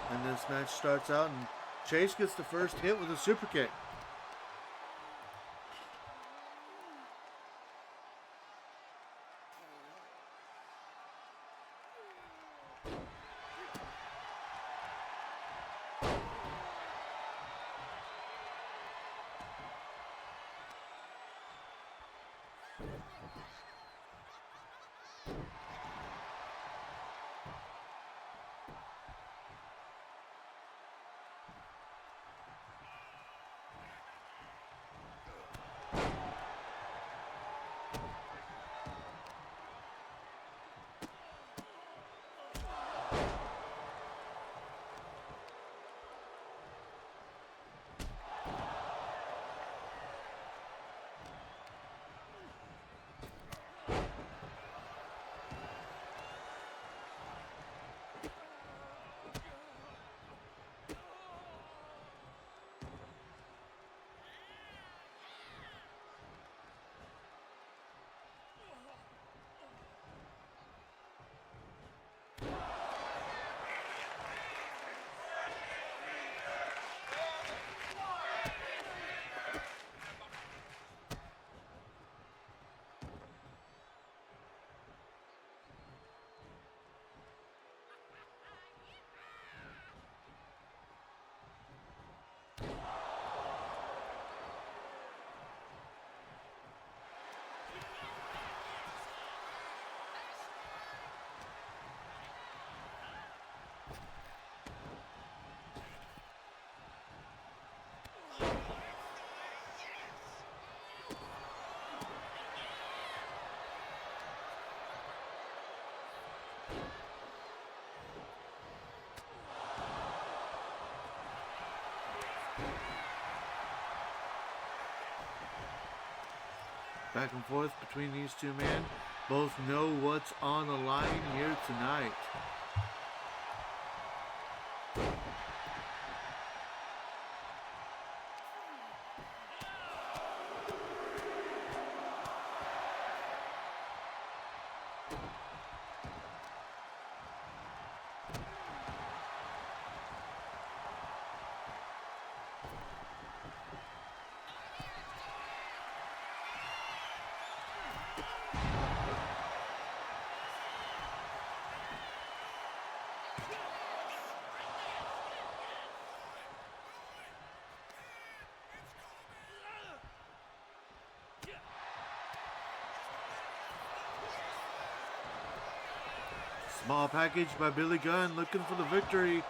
And this match starts out, and Chase gets the first hit with a super kick. back and forth between these two men. Both know what's on the line here tonight. Small package by Billy Gunn looking for the victory.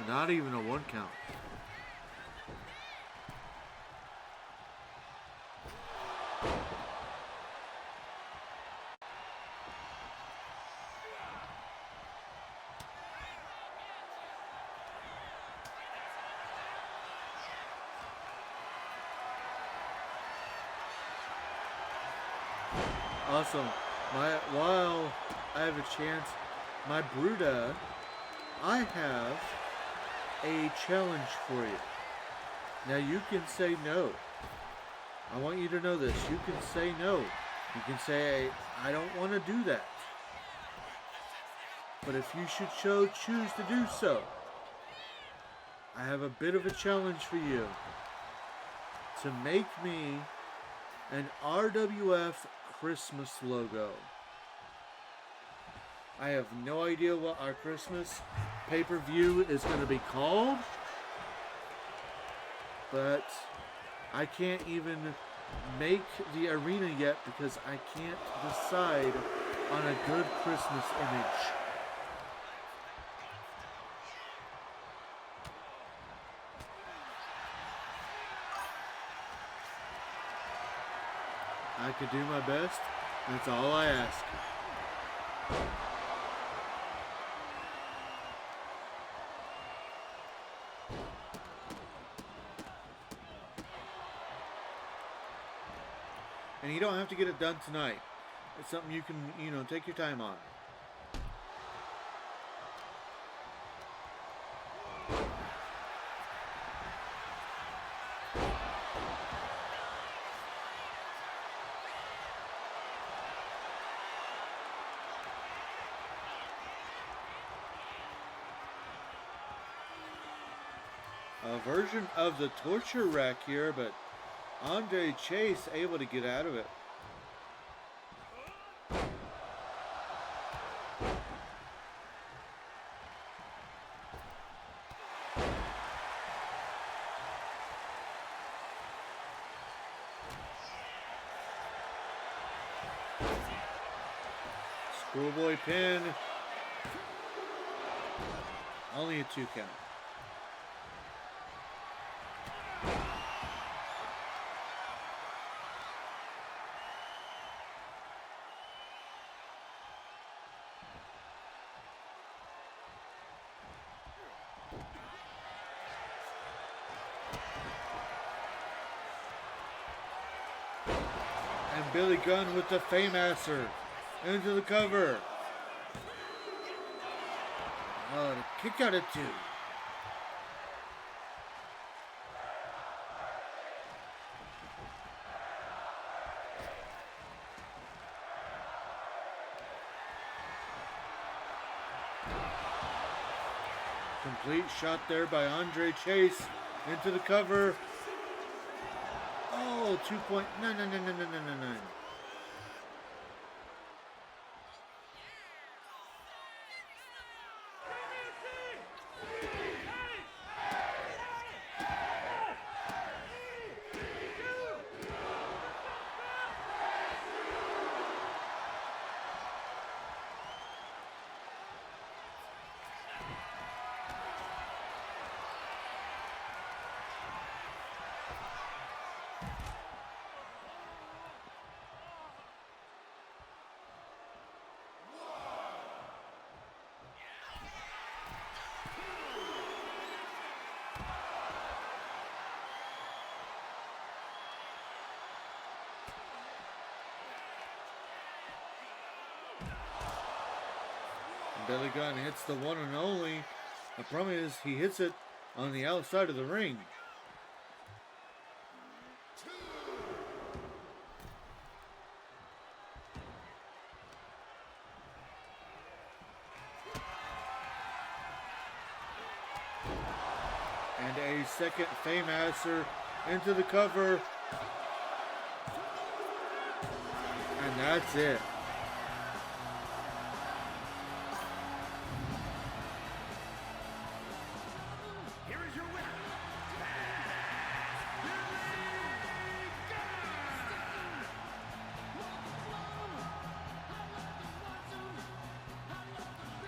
Not even a 1 count. Awesome. While I have a chance, my Bruda, I have a challenge for you. Now you can say no. I want you to know this. You can say no. You can say, I don't want to do that. But if you should choose to do so, I have a bit of a challenge for you. To make me an RWF Christmas logo. I have no idea what our Christmas pay-per-view is going to be called, but I can't even make the arena yet because I can't decide on a good Christmas image. I could do my best. That's all I ask. And you don't have to get it done tonight. It's something you can, take your time on. A version of the torture rack here, but Andre Chase able to get out of it. Schoolboy pin. Only a 2 count. And Billy Gunn with the Fameasser into the cover. Oh, the kick out at 2. Complete shot there by Andre Chase into the cover. Oh, 2.9. Billy Gunn hits the one and only. The problem is he hits it on the outside of the ring. And a second Fameasser into the cover. And that's it. Here is your winner,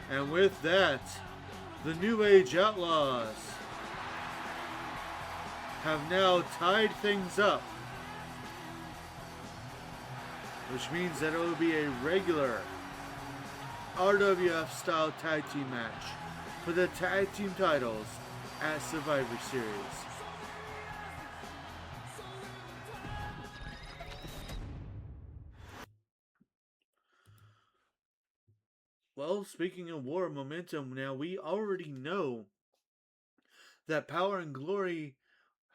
And with that, the New Age Outlaws have now tied things up, which means that it will be a regular RWF style tag team match for the tag team titles at Survivor Series. Well, speaking of War Momentum, now we already know that Power and Glory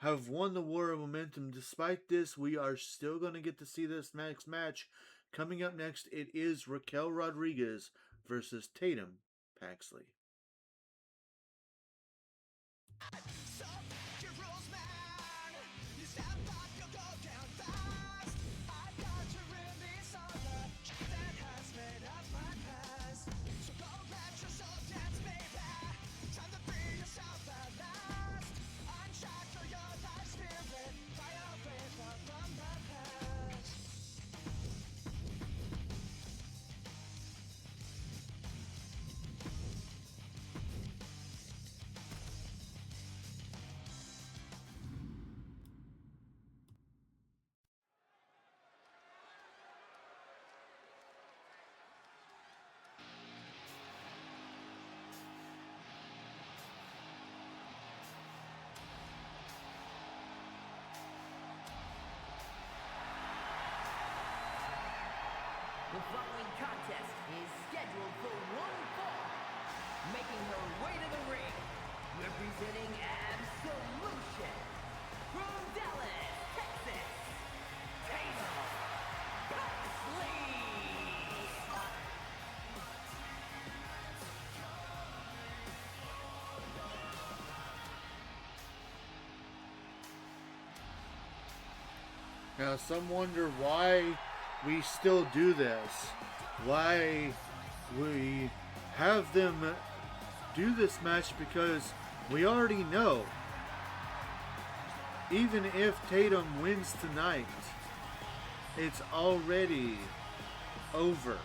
have won the War of Momentum. Despite this, we are still going to get to see this next match. Coming up next, it is Raquel Rodriguez versus Tatum Paxley. The following contest is scheduled for one fall. Making her way to the ring, representing Absolution from Dallas, Texas, Tatum Paxley. Now, some wonder why we still do this, why we have them do this match, because we already know, even if Tatum wins tonight, it's already over.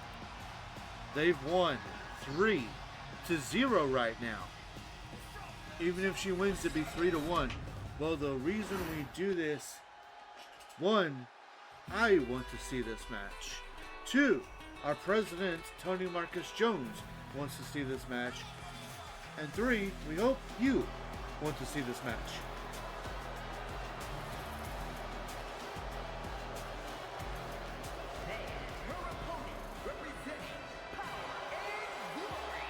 They've won 3-0 right now. Even if she wins, it'd be 3-1. Well, the reason we do this, one, I want to see this match. 2, our president, Tony Marcus Jones, wants to see this match. And 3, we hope you want to see this match. And her opponent, representing Power and Glory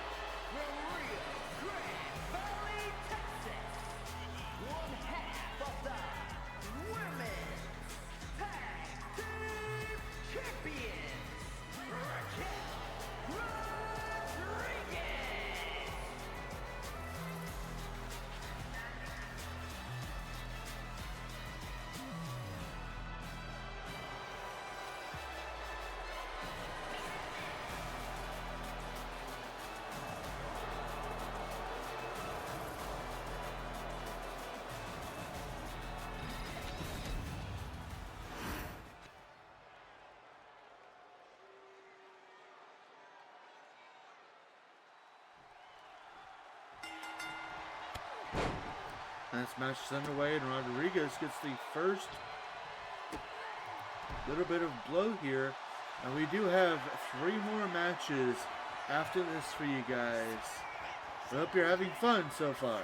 from Rio Grande Valley, Texas, one half of the Women's Tag Team Champions, Raquel Rodriguez. This match is underway, and Rodriguez gets the first little bit of blow here. And we do have 3 more matches after this for you guys. I hope you're having fun so far.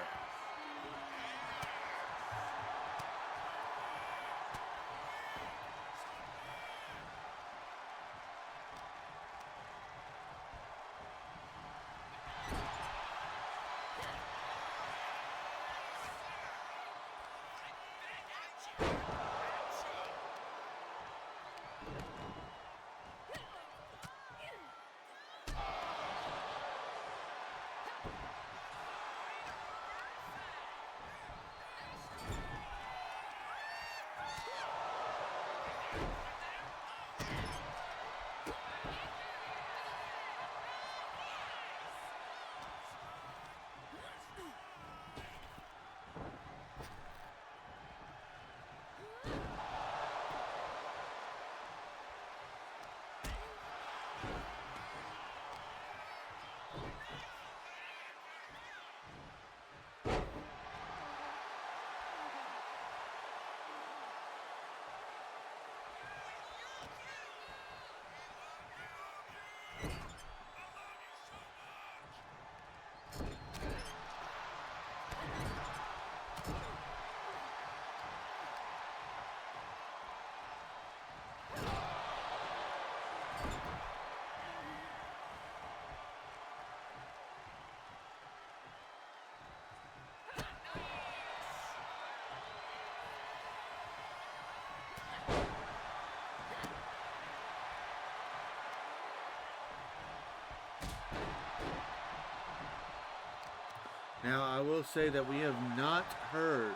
Now, I will say that we have not heard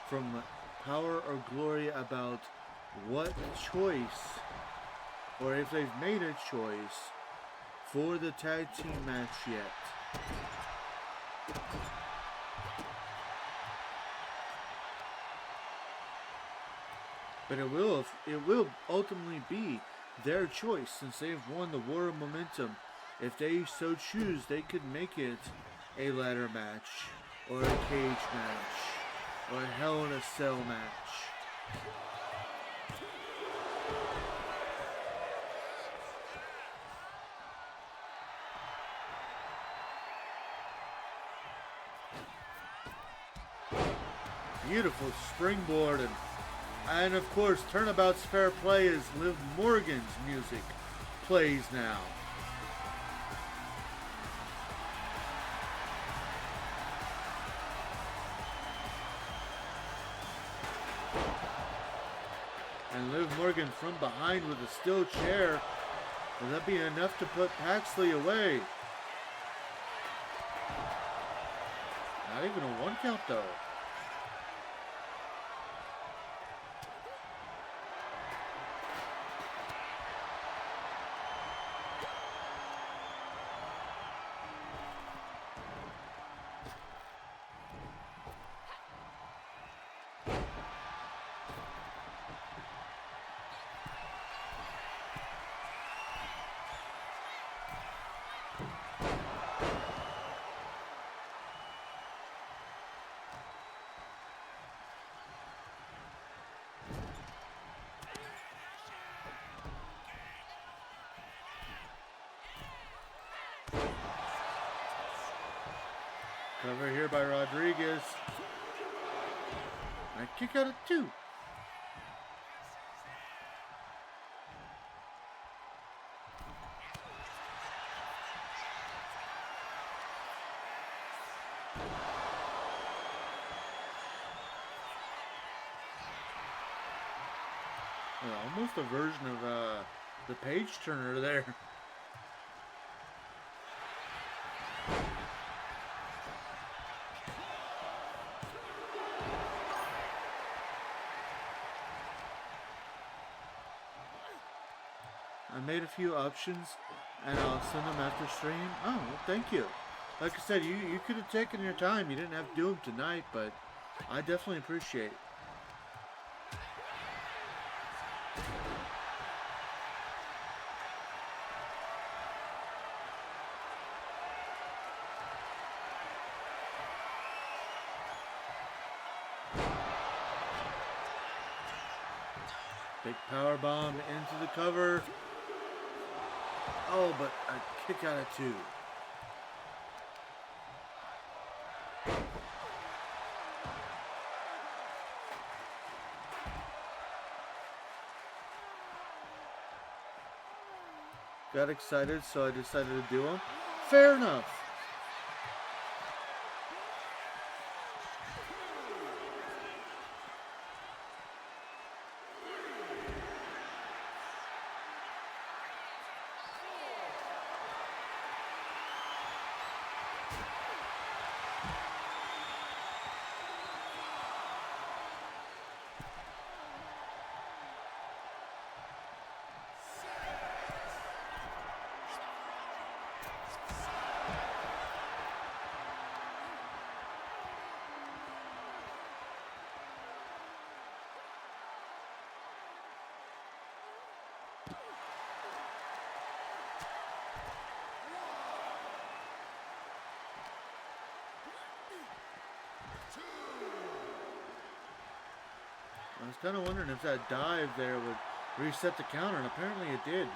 from Power or Glory about what choice, or if they've made a choice for the tag team match yet. But it will ultimately be their choice, since they've won the War of Momentum. If they so choose, they could make it a ladder match, or a cage match, or a Hell in a Cell match. Beautiful springboard, and of course, Turnabout's Fair Play as Liv Morgan's music plays now. And Liv Morgan from behind with a steel chair. Will that be enough to put Paxley away? Not even a 1 count though. Cover here by Rodriguez. I kick out at 2. Almost a version of the page turner there. I made a few options, and I'll send them after stream. Oh, well, thank you. Like I said, you could have taken your time. You didn't have to do them tonight, but I definitely appreciate it. Big power bomb into the cover. Oh, but a kick out of 2. Got excited, so I decided to do them. Fair enough. I was kind of wondering if that dive there would reset the counter, and apparently it did.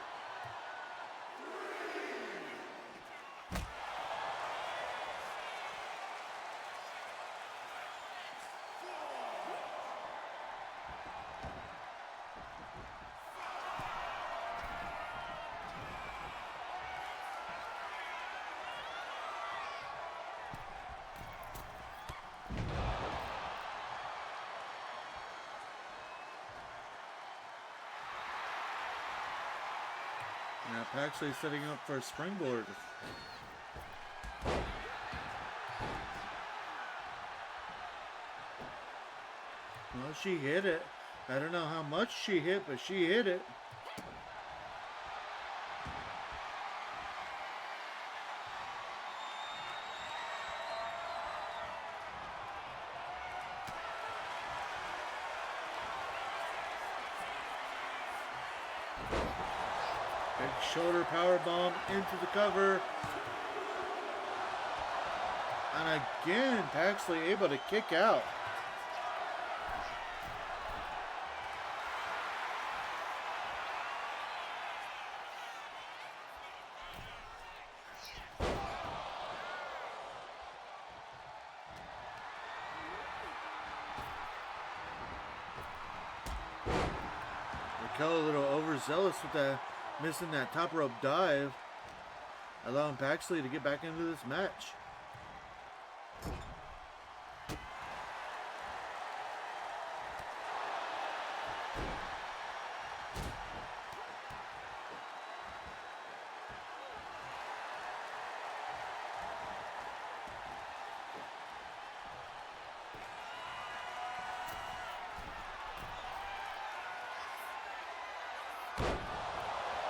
Now Paxley setting up for a springboard. Well, she hit it. I don't know how much she hit, but she hit it. Big shoulder power bomb into the cover. And again, Paxley able to kick out. Raquel a little overzealous with that, missing that top rope dive, allowing Paxley to get back into this match.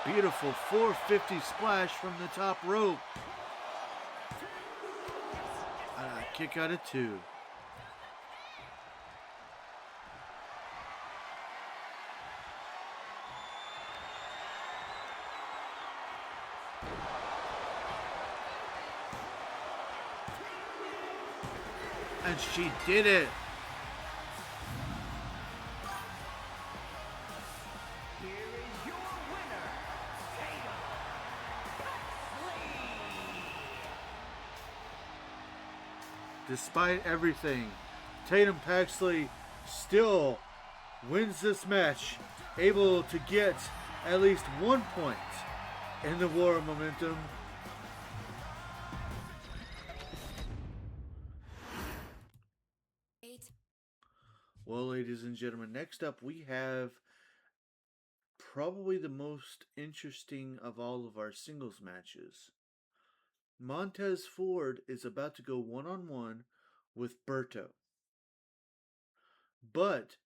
Beautiful 450 splash from the top rope. Kick out of 2. And she did it. Despite everything, Tatum Paxley still wins this match, able to get at least 1 point in the War of Momentum. Well, ladies and gentlemen, next up we have probably the most interesting of all of our singles matches. Montez Ford is about to go one-on-one with Berto. But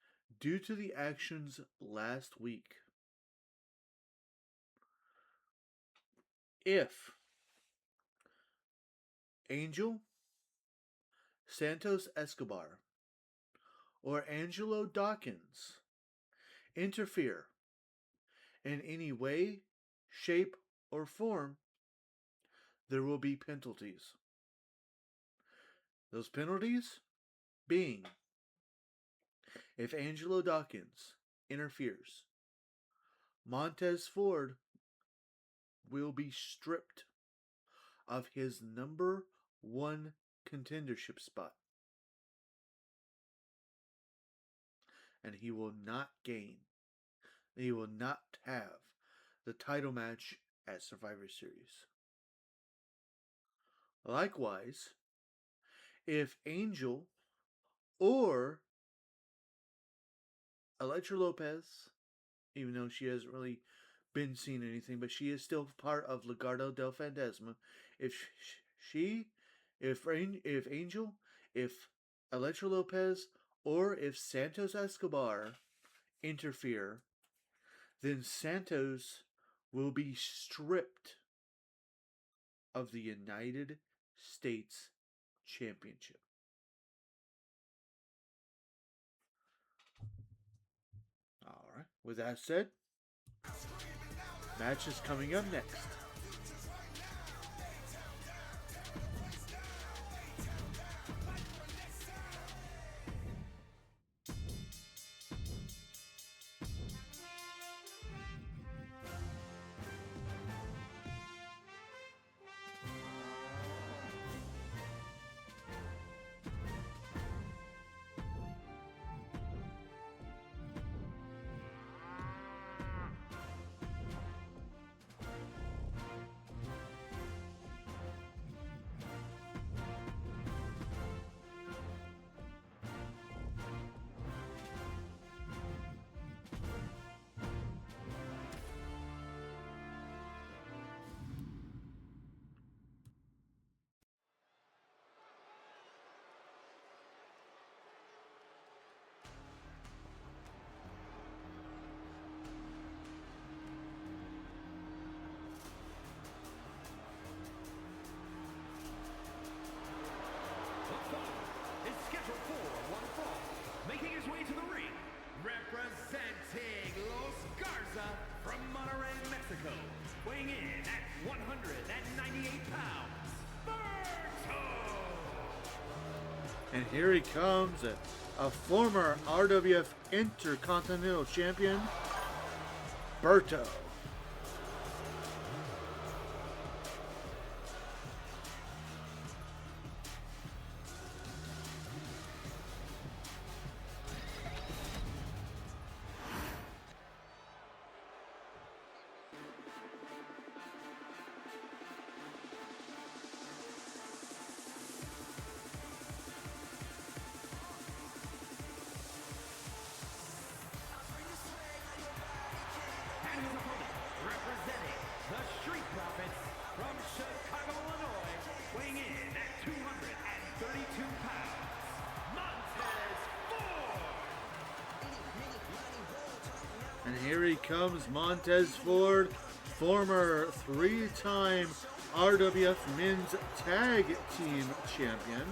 due to the actions last week, if Angel, Santos Escobar, or Angelo Dawkins interfere in any way, shape, or form, there will be penalties. Those penalties being, if Angelo Dawkins interferes, Montez Ford will be stripped of his number 1 contendership spot. And he will not have the title match at Survivor Series. Likewise, if Angel or Elektra Lopez, even though she hasn't really been seen anything, but she is still part of Legado del Fantasma, if Angel, if Elektra Lopez, or if Santos Escobar interfere, then Santos will be stripped of the United States Championship. Alright, with that said, match is coming up next. And here he comes, a former RWF Intercontinental Champion, Berto. And his opponent, representing the Street Profits from Chicago, Illinois, weighing in at 232 pounds, Montez Ford. And here he comes, Montez Ford, former three-time RWF Men's Tag Team Champion.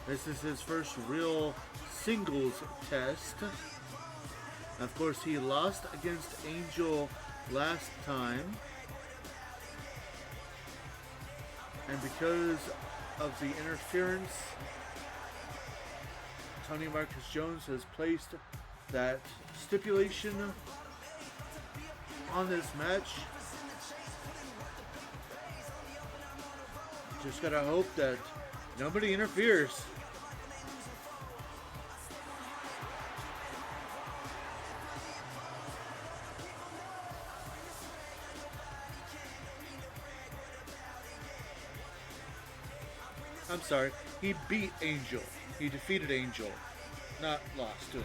This is his first real singles test. Of course, he lost against Angel last time. And because of the interference, Tony Marcus Jones has placed that stipulation on this match. Just gotta hope that nobody interferes. I'm sorry, he beat Angel. He defeated Angel, not lost to him.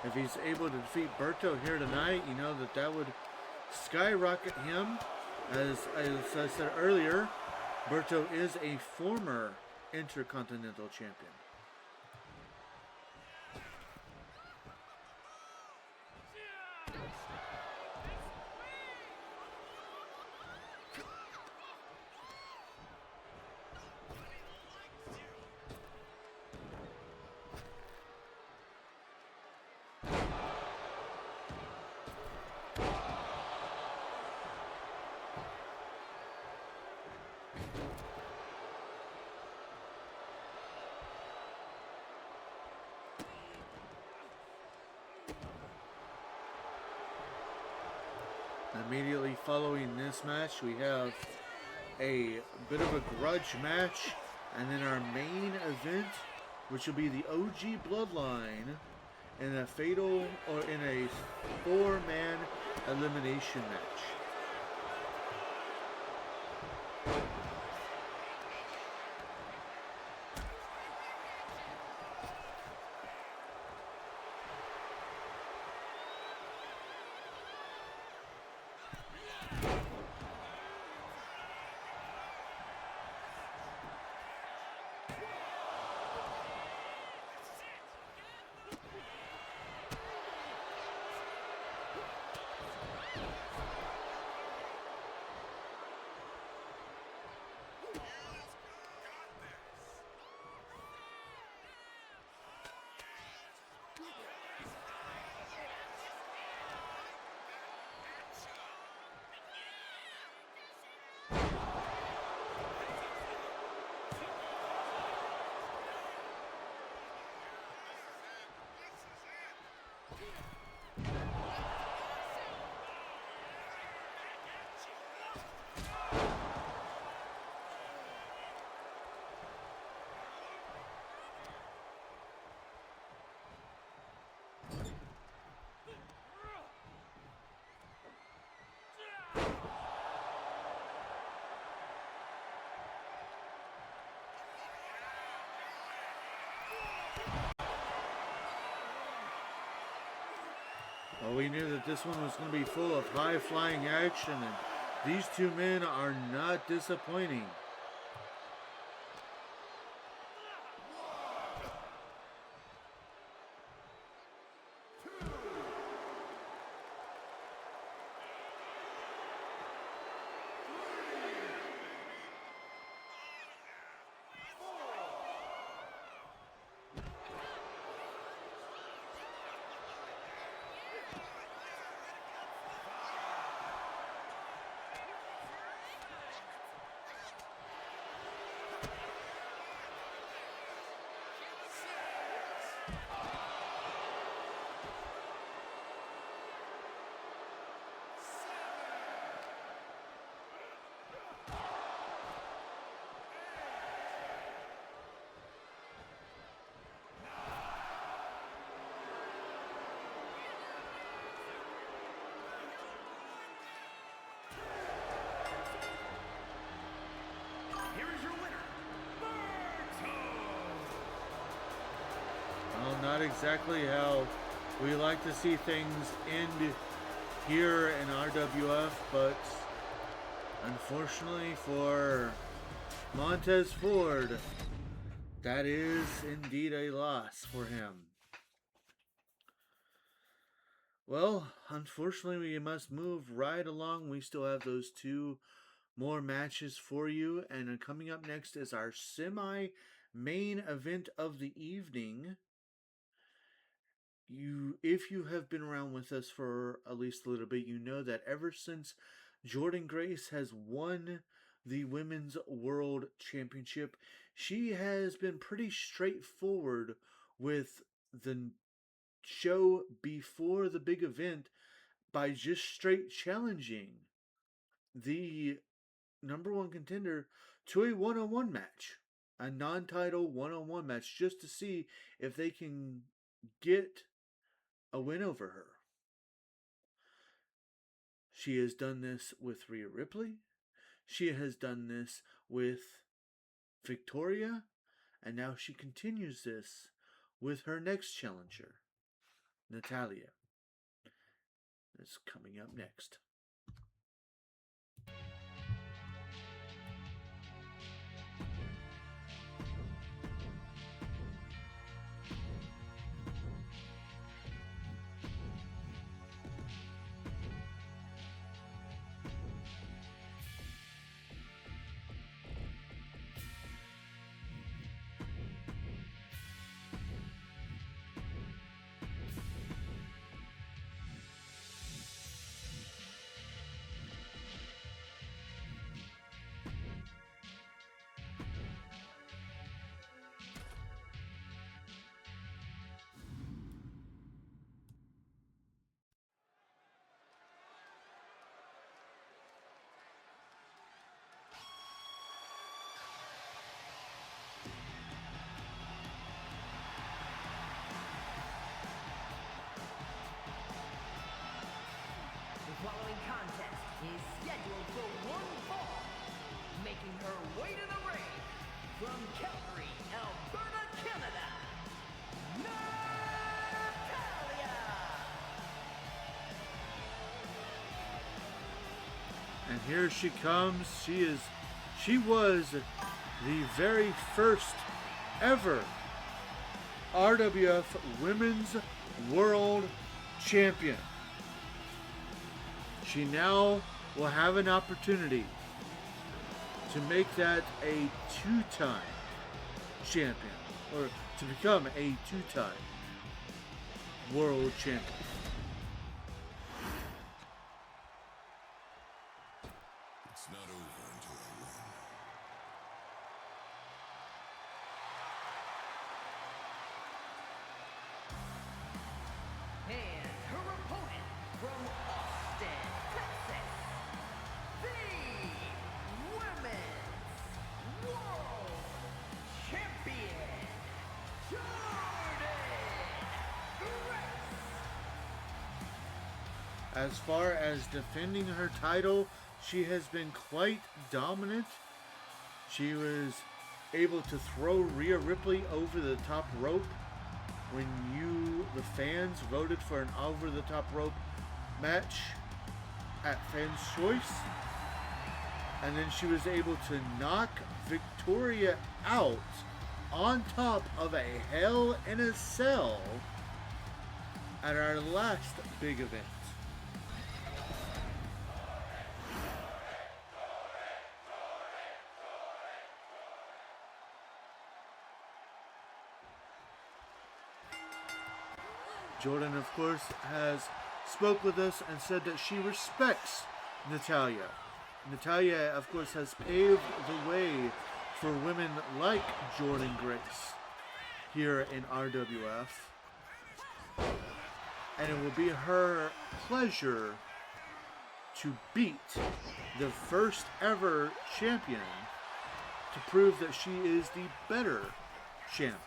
If he's able to defeat Berto here tonight, you know that would skyrocket him. As I said earlier, Berto is a former Intercontinental Champion. Immediately following this match, we have a bit of a grudge match, and then our main event, which will be the OG Bloodline in a fatal or in a 4-man elimination match. Well, we knew that this one was going to be full of high-flying action, and these two men are not disappointing. exactly how we like to see things end here in RWF, but unfortunately for Montez Ford, that is indeed a loss for him. Well, unfortunately, we must move right along. We still have those two more matches for you, and coming up next is our semi-main event of the evening. If you have been around with us for at least a little bit, you know that ever since Jordan Grace has won the Women's World Championship, she has been pretty straightforward with the show before the big event by just straight challenging the number one contender to a one-on-one match, a non-title one-on-one match, just to see if they can get a win over her. She has done this with Rhea Ripley. She has done this with Victoria. And now she continues this with her next challenger, Natalya. That's coming up next. The following contest is scheduled for one fall. Making her way to the ring from Calgary, Alberta, Canada, Natalya! And here she comes. She was the very first ever RWF Women's World Champion. She now will have an opportunity to make that a two-time champion, or to become a two-time world champion. It's not over until I win. And her opponent from Austin, Texas, the Women's World Champion, Jordan Grace. As far as defending her title, she has been quite dominant. She was able to throw Rhea Ripley over the top rope when the fans, voted for an over-the-top rope match at Fans' Choice. And then she was able to knock Victoria out on top of a Hell in a Cell at our last big event. Jordan, of course, has spoke with us and said that she respects Natalya. Natalya, of course, has paved the way for women like Jordan Grace here in RWF. And it will be her pleasure to beat the first ever champion to prove that she is the better champion.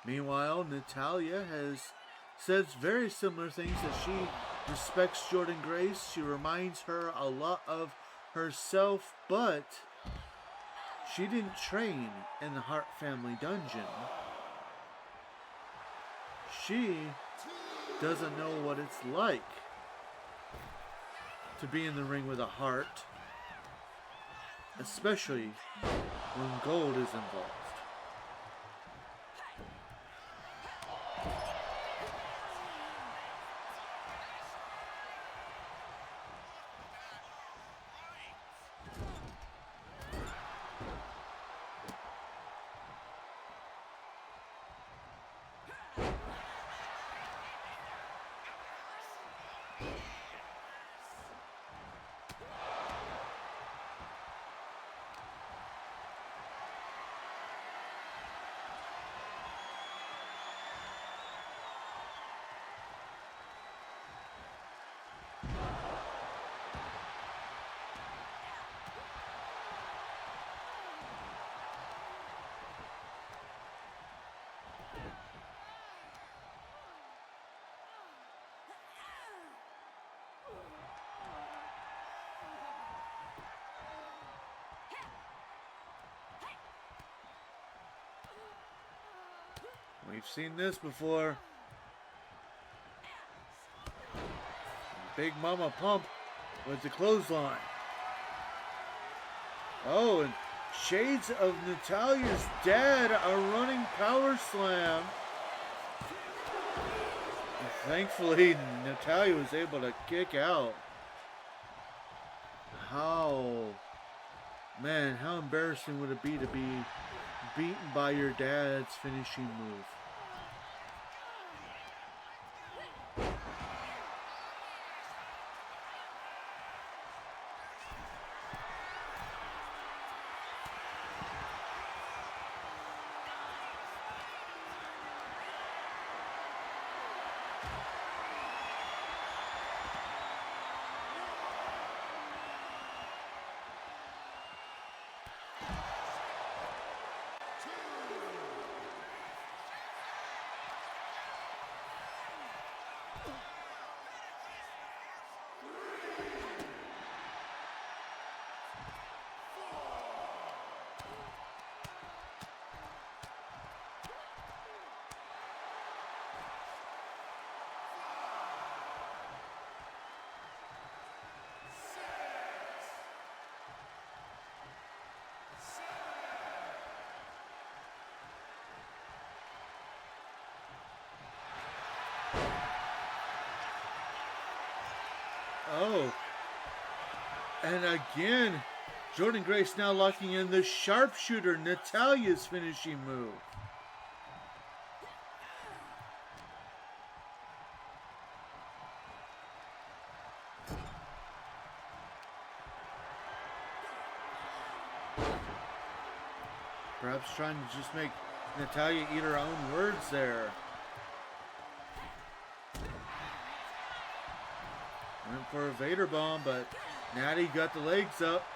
Meanwhile, Natalya has said very similar things, that she respects Jordan Grace. She reminds her a lot of herself, but she didn't train in the Hart family dungeon. she doesn't know what it's like to be in the ring with a heart, especially when gold is involved. We've seen this before. Big Mama Pump with the clothesline. Oh, and shades of Natalia's dad are running power slam. And thankfully, Natalia was able to kick out. Man, how embarrassing would it be to be beaten by your dad's finishing move? Oh, and again, Jordan Grace now locking in the sharpshooter, Natalia's finishing move. Perhaps trying to just make Natalia eat her own words there. Went for a Vader bomb, but Natty got the legs up.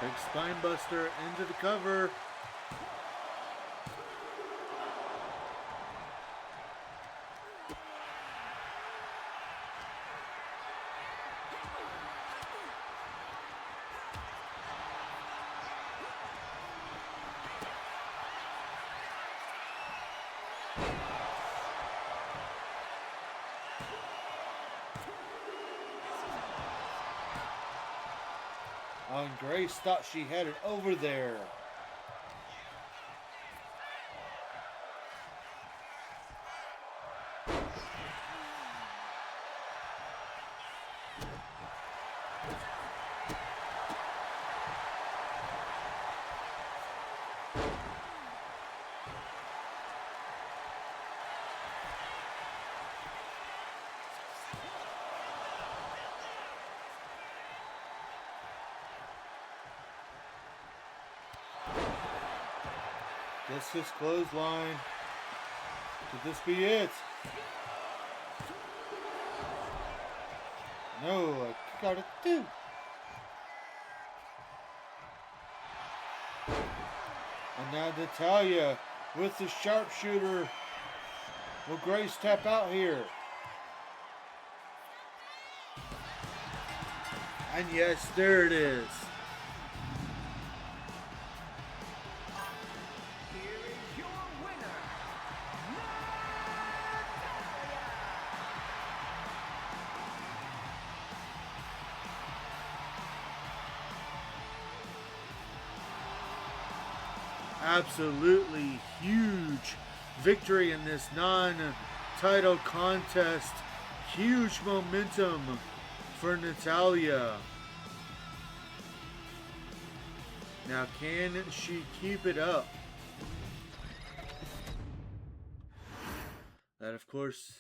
Big spine buster into the cover. And Grace thought she had it over there. Just this clothesline. Could this be it? No, I kick out at 2. And now Natalya with the sharpshooter. Will Grace tap out here? And yes, there it is. Here is your winner, Absolutely huge victory in this non-title contest. Huge momentum for Natalya. Now, can she keep it up? That, of course,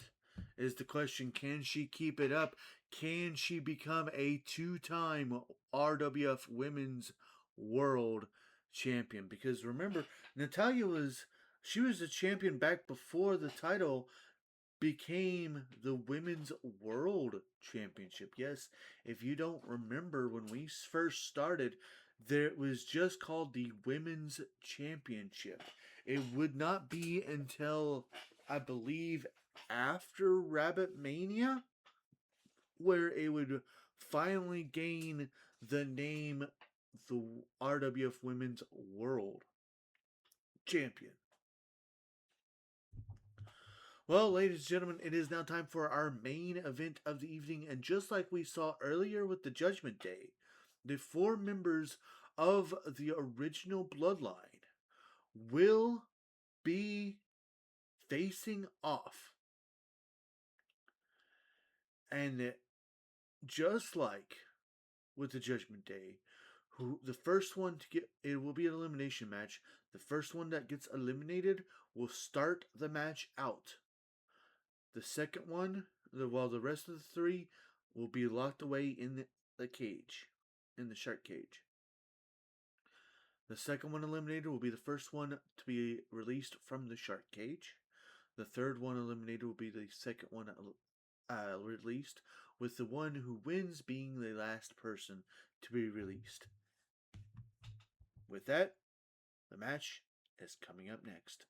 is the question. Can she keep it up? Can she become a 2-time RWF Women's World Champion? Because remember, Natalya was the champion back before the title became the Women's World Championship. Yes, if you don't remember, when we first started, it was just called the Women's Championship. It would not be until, I believe, after Rabbit Mania where it would finally gain the name the RWF Women's World Champion. Well, ladies and gentlemen, it is now time for our main event of the evening. And just like we saw earlier with the Judgment Day, the 4 members of the original Bloodline will be facing off. And just like with the Judgment Day, the first one to get, it will be an elimination match. The first one that gets eliminated will start the match out. The second one, while the rest of the 3 will be locked away in the cage, in the shark cage. The second one eliminated will be the first one to be released from the shark cage. The third one eliminated will be the second one released, with the one who wins being the last person to be released. With that, the match is coming up next.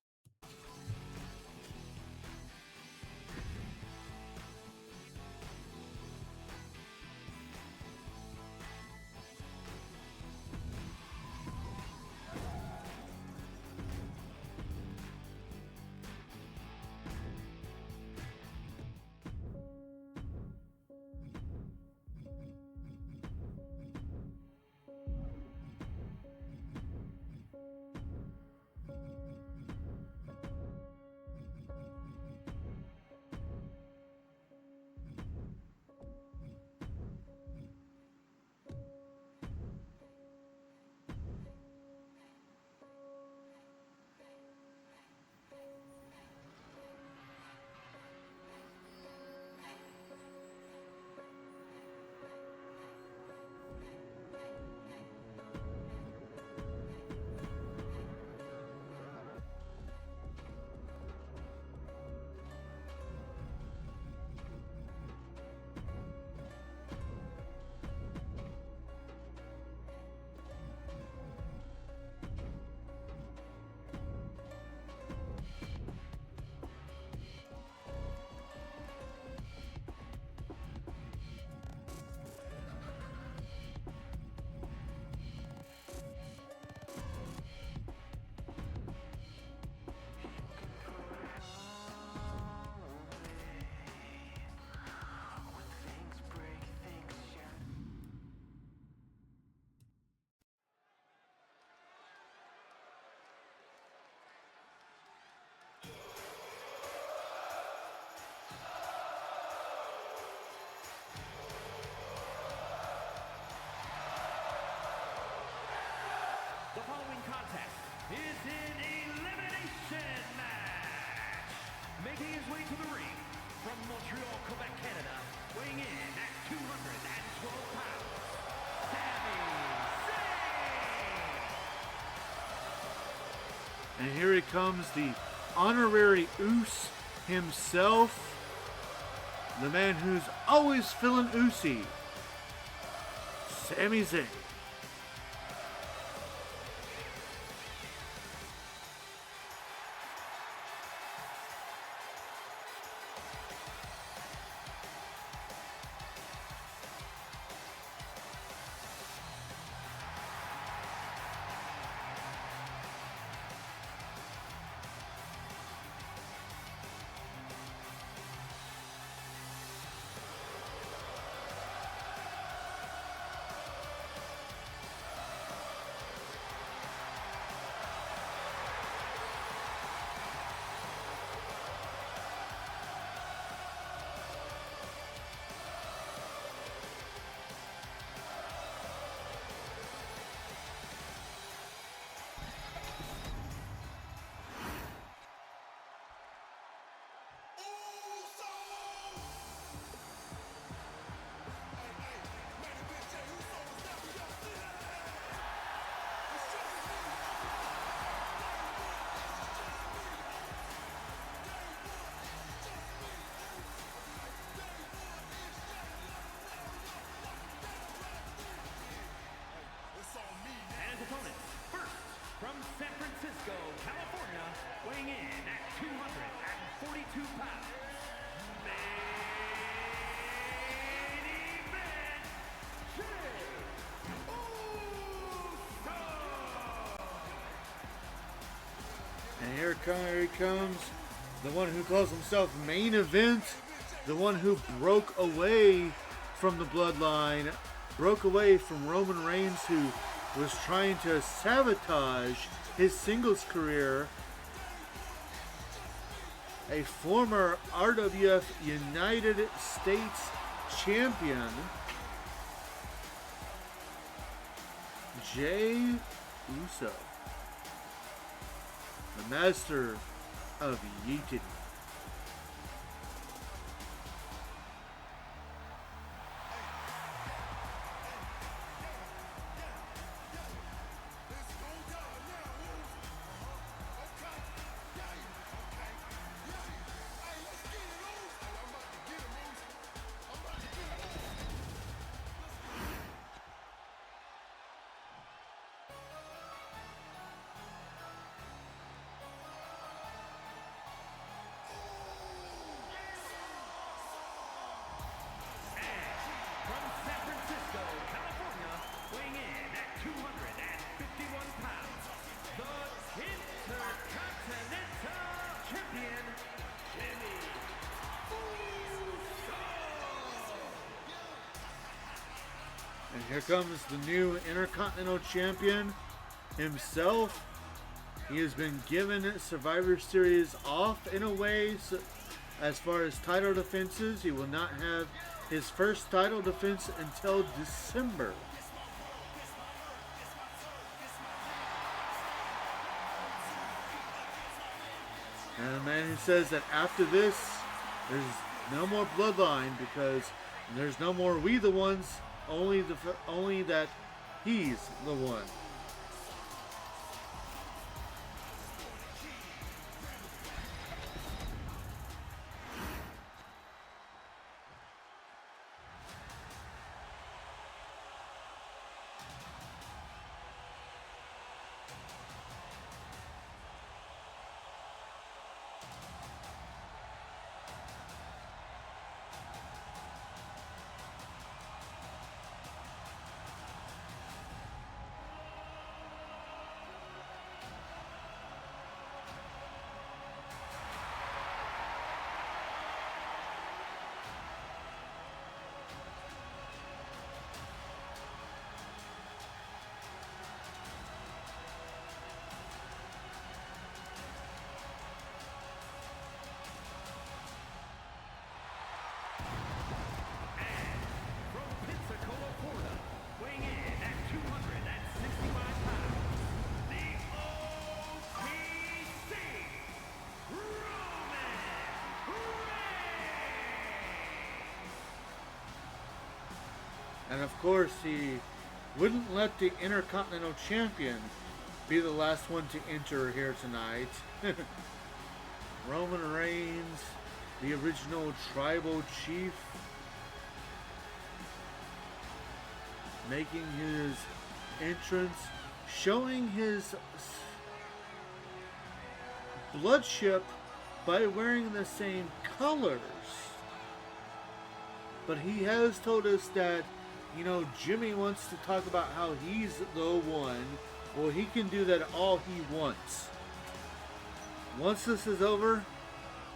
The following contest is an elimination match. Making his way to the ring from Montreal, Quebec, Canada, weighing in at 212 pounds, Sami Zayn. And here he comes, the honorary Oos himself. The man who's always feeling oosy. Sami Zayn. And his opponent, first from San Francisco, California, weighing in at 242 pounds. Main event, Jey Uso! And here he comes, the one who calls himself Main Event, the one who broke away from the bloodline, broke away from Roman Reigns, who was trying to sabotage his singles career. A former RWF United States champion, Jey Uso, the master of yeeting. From San Francisco, California, weighing in at 251 pounds, the Intercontinental Champion, Jimmy Uso! And here comes the new Intercontinental Champion himself. He has been given Survivor Series off in a way, so as far as title defenses. He will not have his first title defense until December. And a man who says that after this, there's no more bloodline because there's no more we the ones, only that he's the one. From Pensacola, Florida, weighing in at 265 pounds, the OTC, Roman Reigns! And of course, he wouldn't let the Intercontinental Champion be the last one to enter here tonight. Roman Reigns, the original tribal chief, making his entrance, showing his bloodship by wearing the same colors. But he has told us that, you know, Jimmy wants to talk about how he's the one. Well, he can do that all he wants. Once this is over,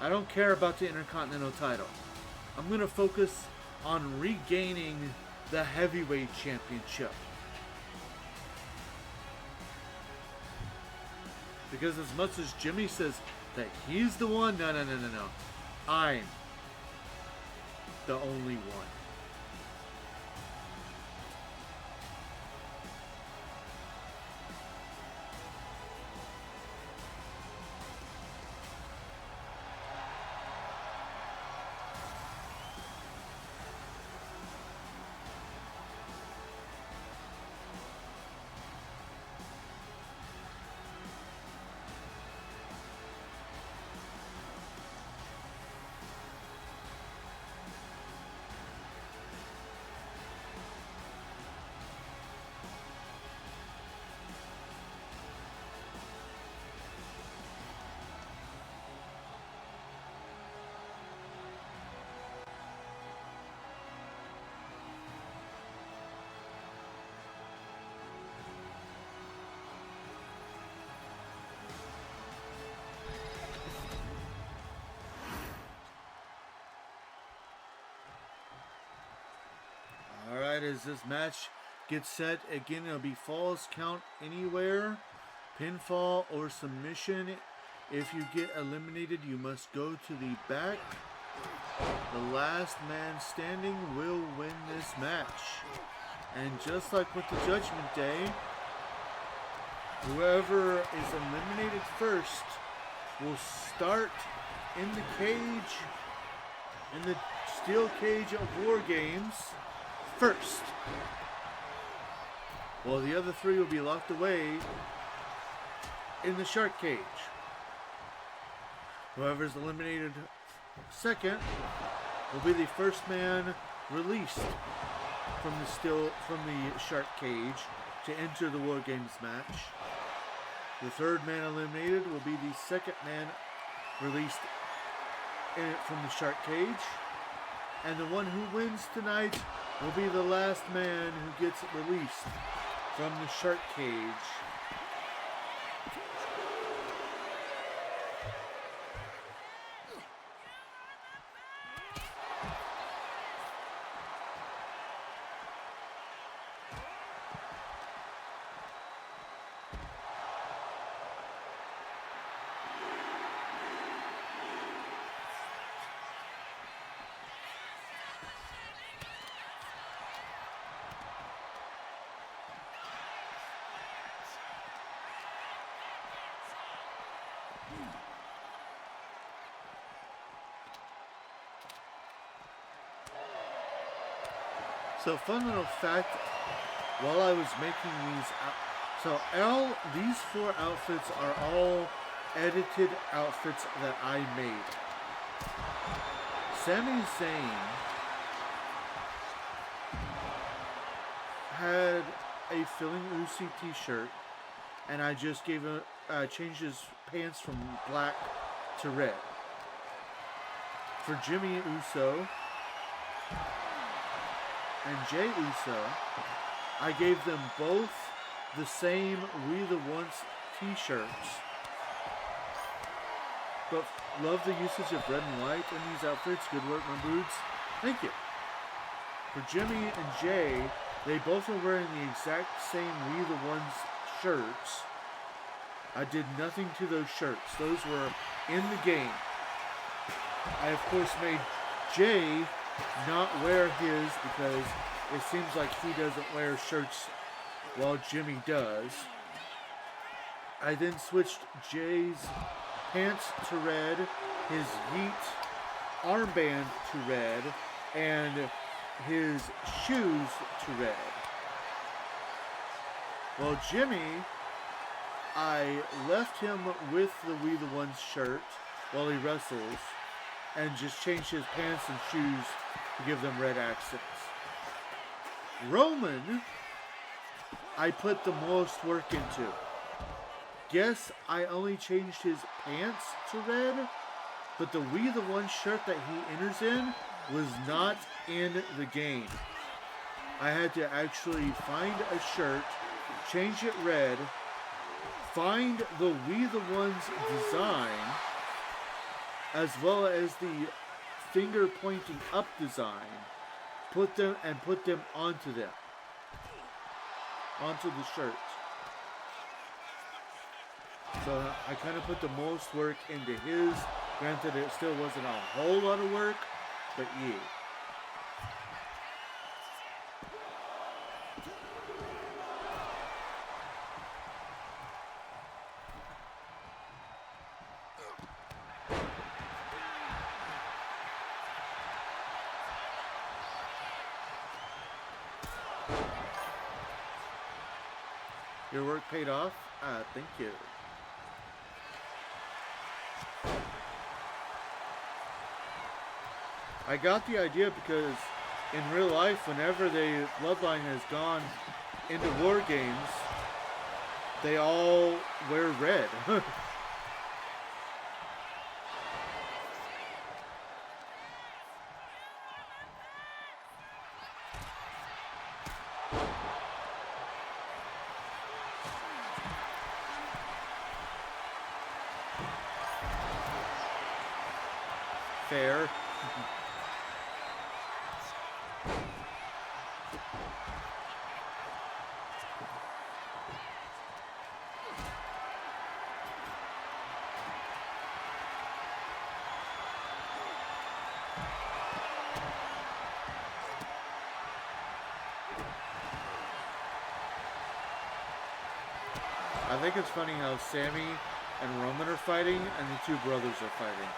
I don't care about the Intercontinental title. I'm going to focus on regaining the Heavyweight Championship. Because as much as Jimmy says that he's the one, no. I'm the only one. Alright, as this match gets set, again it'll be falls count anywhere, pinfall or submission. If you get eliminated, you must go to the back. The last man standing will win this match. And just like with the Judgment Day, whoever is eliminated first will start in the cage, in the steel cage of War Games first, while the other three will be locked away in the shark cage. Whoever's eliminated second will be the first man released from the shark cage to enter the War Games match. The third man eliminated will be the second man released from the shark cage, and the one who wins tonight will be the last man who gets released from the shark cage. So, fun little fact, while I was making these four outfits are all edited outfits that I made. Sami Zayn had a Feeling Uzi t-shirt, and I just changed his pants from black to red. For Jimmy Uso and Jey Uso, I gave them both the same We the Ones t-shirts, but love the usage of red and white in these outfits. Good work, my broods. Thank you. For Jimmy and Jey, they both are wearing the exact same We the Ones shirts. I did nothing to those shirts. Those were in the game. I, of course, made Jey not wear his because it seems like he doesn't wear shirts while Jimmy does. I then switched Jey's pants to red, his Yeet armband to red, and his shoes to red. Well, Jimmy I left him with the We the Ones shirt while he wrestles and just changed his pants and shoes to give them red accents. Roman, I put the most work into. Yes, I only changed his pants to red, but the We the One shirt that he enters in was not in the game. I had to actually find a shirt, change it red, find the We the One's design, as well as the finger pointing up design, put them onto the shirt. So I kind of put the most work into his. Granted, it still wasn't a whole lot of work, but yeah. Your work paid off? Thank you. I got the idea because in real life, whenever the Bloodline has gone into war games, they all wear red. Fair. I think it's funny how Sammy and Roman are fighting and the two brothers are fighting.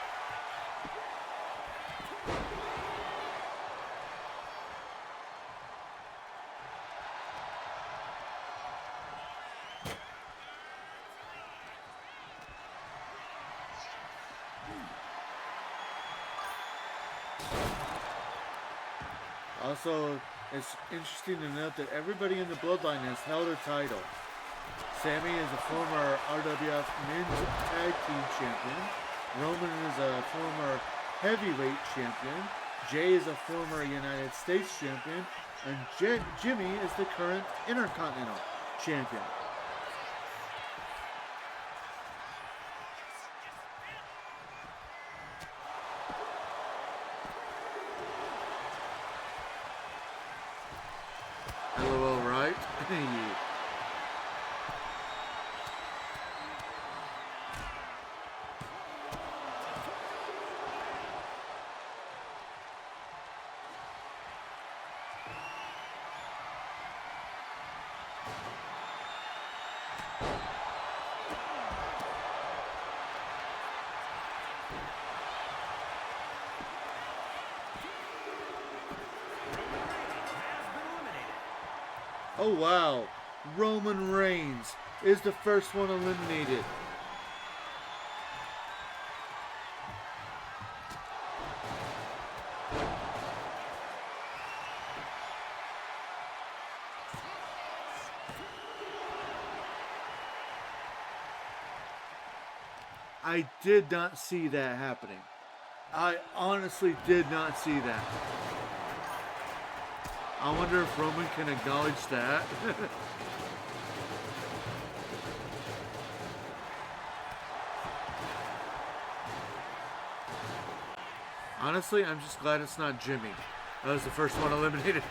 Also, it's interesting to note that everybody in the Bloodline has held a title. Sammy is a former RWF Men's Tag Team Champion. Roman is a former Heavyweight Champion. Jay is a former United States Champion. And Jimmy is the current Intercontinental Champion. LOL, right? Oh wow, Roman Reigns is the first one eliminated. I did not see that happening. I honestly did not see that. I wonder if Roman can acknowledge that. Honestly, I'm just glad it's not Jimmy. That was the first one eliminated.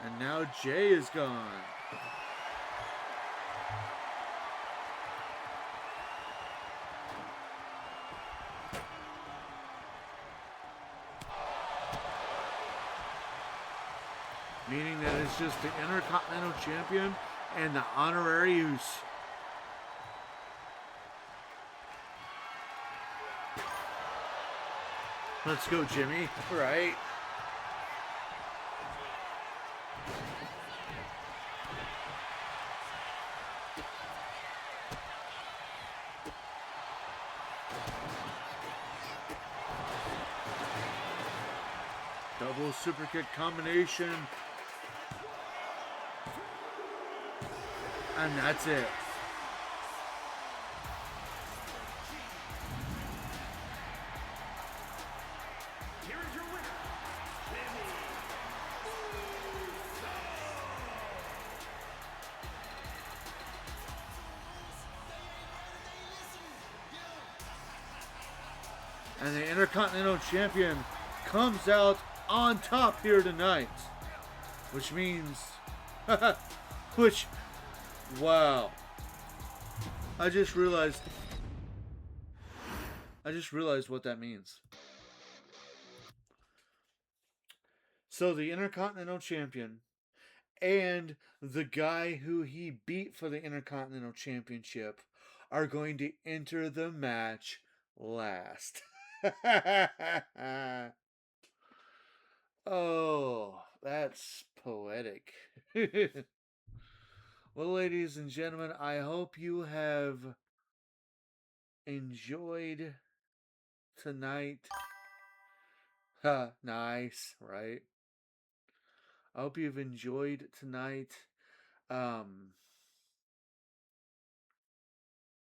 And now Jay is gone. Meaning that it's just the Intercontinental Champion and the Honorary Use. Let's go, Jimmy. Right. Double super kick combination. And that's it. Here is your winner, Jimmy Uso. And the Intercontinental Champion comes out on top here tonight. Which means... wow. I just realized what that means. So the Intercontinental Champion and the guy who he beat for the Intercontinental Championship are going to enter the match last. Oh, that's poetic. Well, ladies and gentlemen, I hope you have enjoyed tonight. Nice, right? I hope you've enjoyed tonight.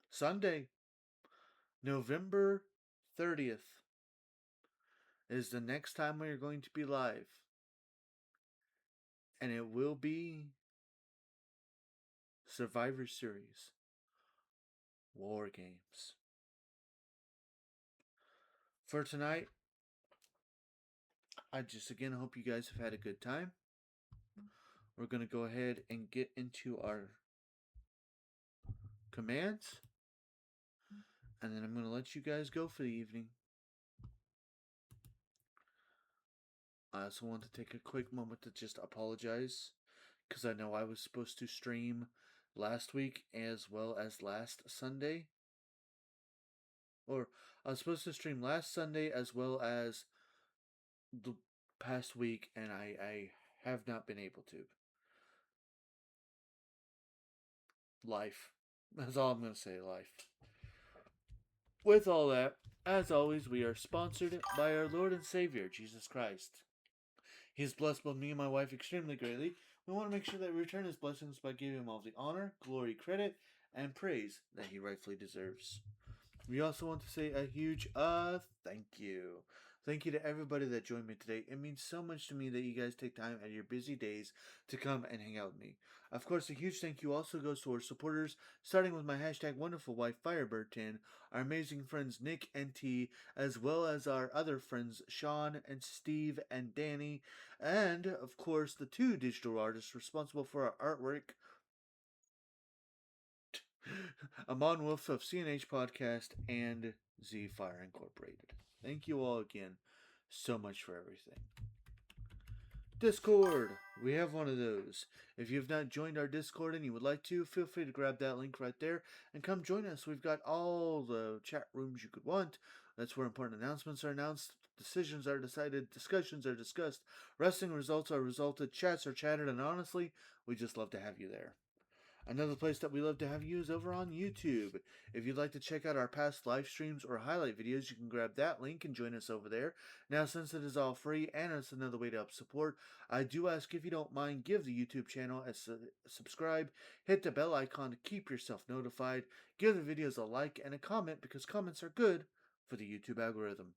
Sunday, November 30th is the next time we are going to be live. And it will be Survivor Series War Games. For tonight, I just again hope you guys have had a good time. We're going to go ahead and get into our commands. And then I'm going to let you guys go for the evening. I also want to take a quick moment to just apologize, because I know I was supposed to stream last week as well as last Sunday. Or I was supposed to stream last Sunday as well as the past week, and I have not been able to. Life. That's all I'm going to say, life. With all that, as always, we are sponsored by our Lord and Savior, Jesus Christ. He has blessed both me and my wife extremely greatly. We want to make sure that we return his blessings by giving him all the honor, glory, credit, and praise that he rightfully deserves. We also want to say a huge thank you. Thank you to everybody that joined me today. It means so much to me that you guys take time out of your busy days to come and hang out with me. Of course, a huge thank you also goes to our supporters, starting with my hashtag wonderful wife Firebird10, our amazing friends Nick and T, as well as our other friends Sean and Steve and Danny, and of course the two digital artists responsible for our artwork, Amon Wolf of CNH Podcast and Z Fire Incorporated. Thank you all again so much for everything. Discord. We have one of those. If you have not joined our Discord and you would like to, feel free to grab that link right there and come join us. We've got all the chat rooms you could want. That's where important announcements are announced, decisions are decided, discussions are discussed, wrestling results are resulted, chats are chatted, and honestly, we just love to have you there. Another place that we love to have you is over on YouTube. If you'd like to check out our past live streams or highlight videos, you can grab that link and join us over there. Now, since it is all free and it's another way to help support, I do ask if you don't mind, give the YouTube channel a subscribe, hit the bell icon to keep yourself notified, give the videos a like and a comment because comments are good for the YouTube algorithm.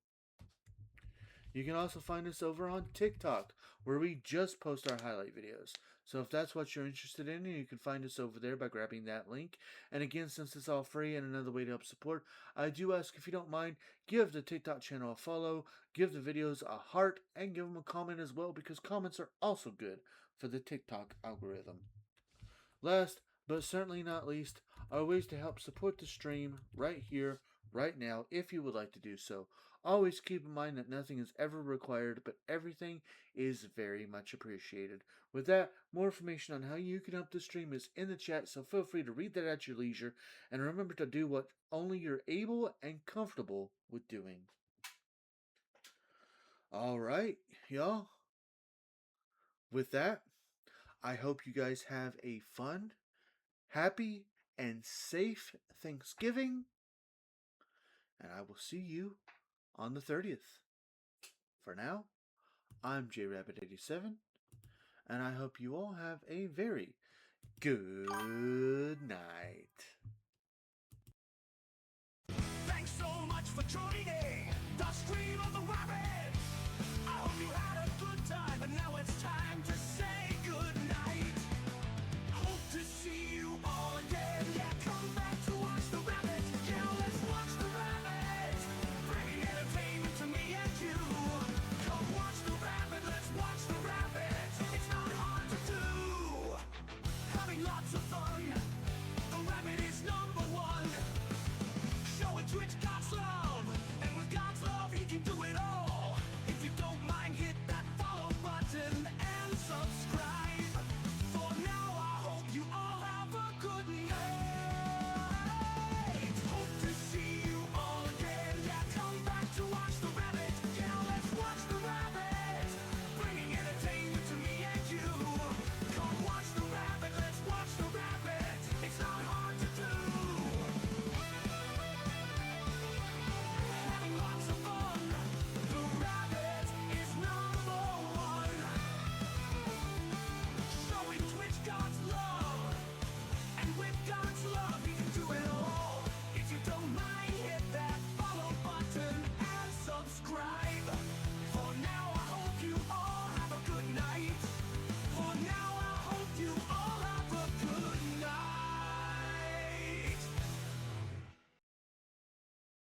You can also find us over on TikTok, where we just post our highlight videos. So if that's what you're interested in, you can find us over there by grabbing that link. And again, since it's all free and another way to help support, I do ask if you don't mind, give the TikTok channel a follow, give the videos a heart, and give them a comment as well, because comments are also good for the TikTok algorithm. Last, but certainly not least, are ways to help support the stream right here, right now, if you would like to do so. Always keep in mind that nothing is ever required, but everything is very much appreciated. With that, more information on how you can help the stream is in the chat, so feel free to read that at your leisure, and remember to do what only you're able and comfortable with doing. Alright, y'all. With that, I hope you guys have a fun, happy, and safe Thanksgiving, and I will see you on the 30th. For now, I'm JRabbit87, and I hope you all have a very good night. Thanks so much for joining the Stream of the Rabbit. I hope you had a good time, and now it's time to say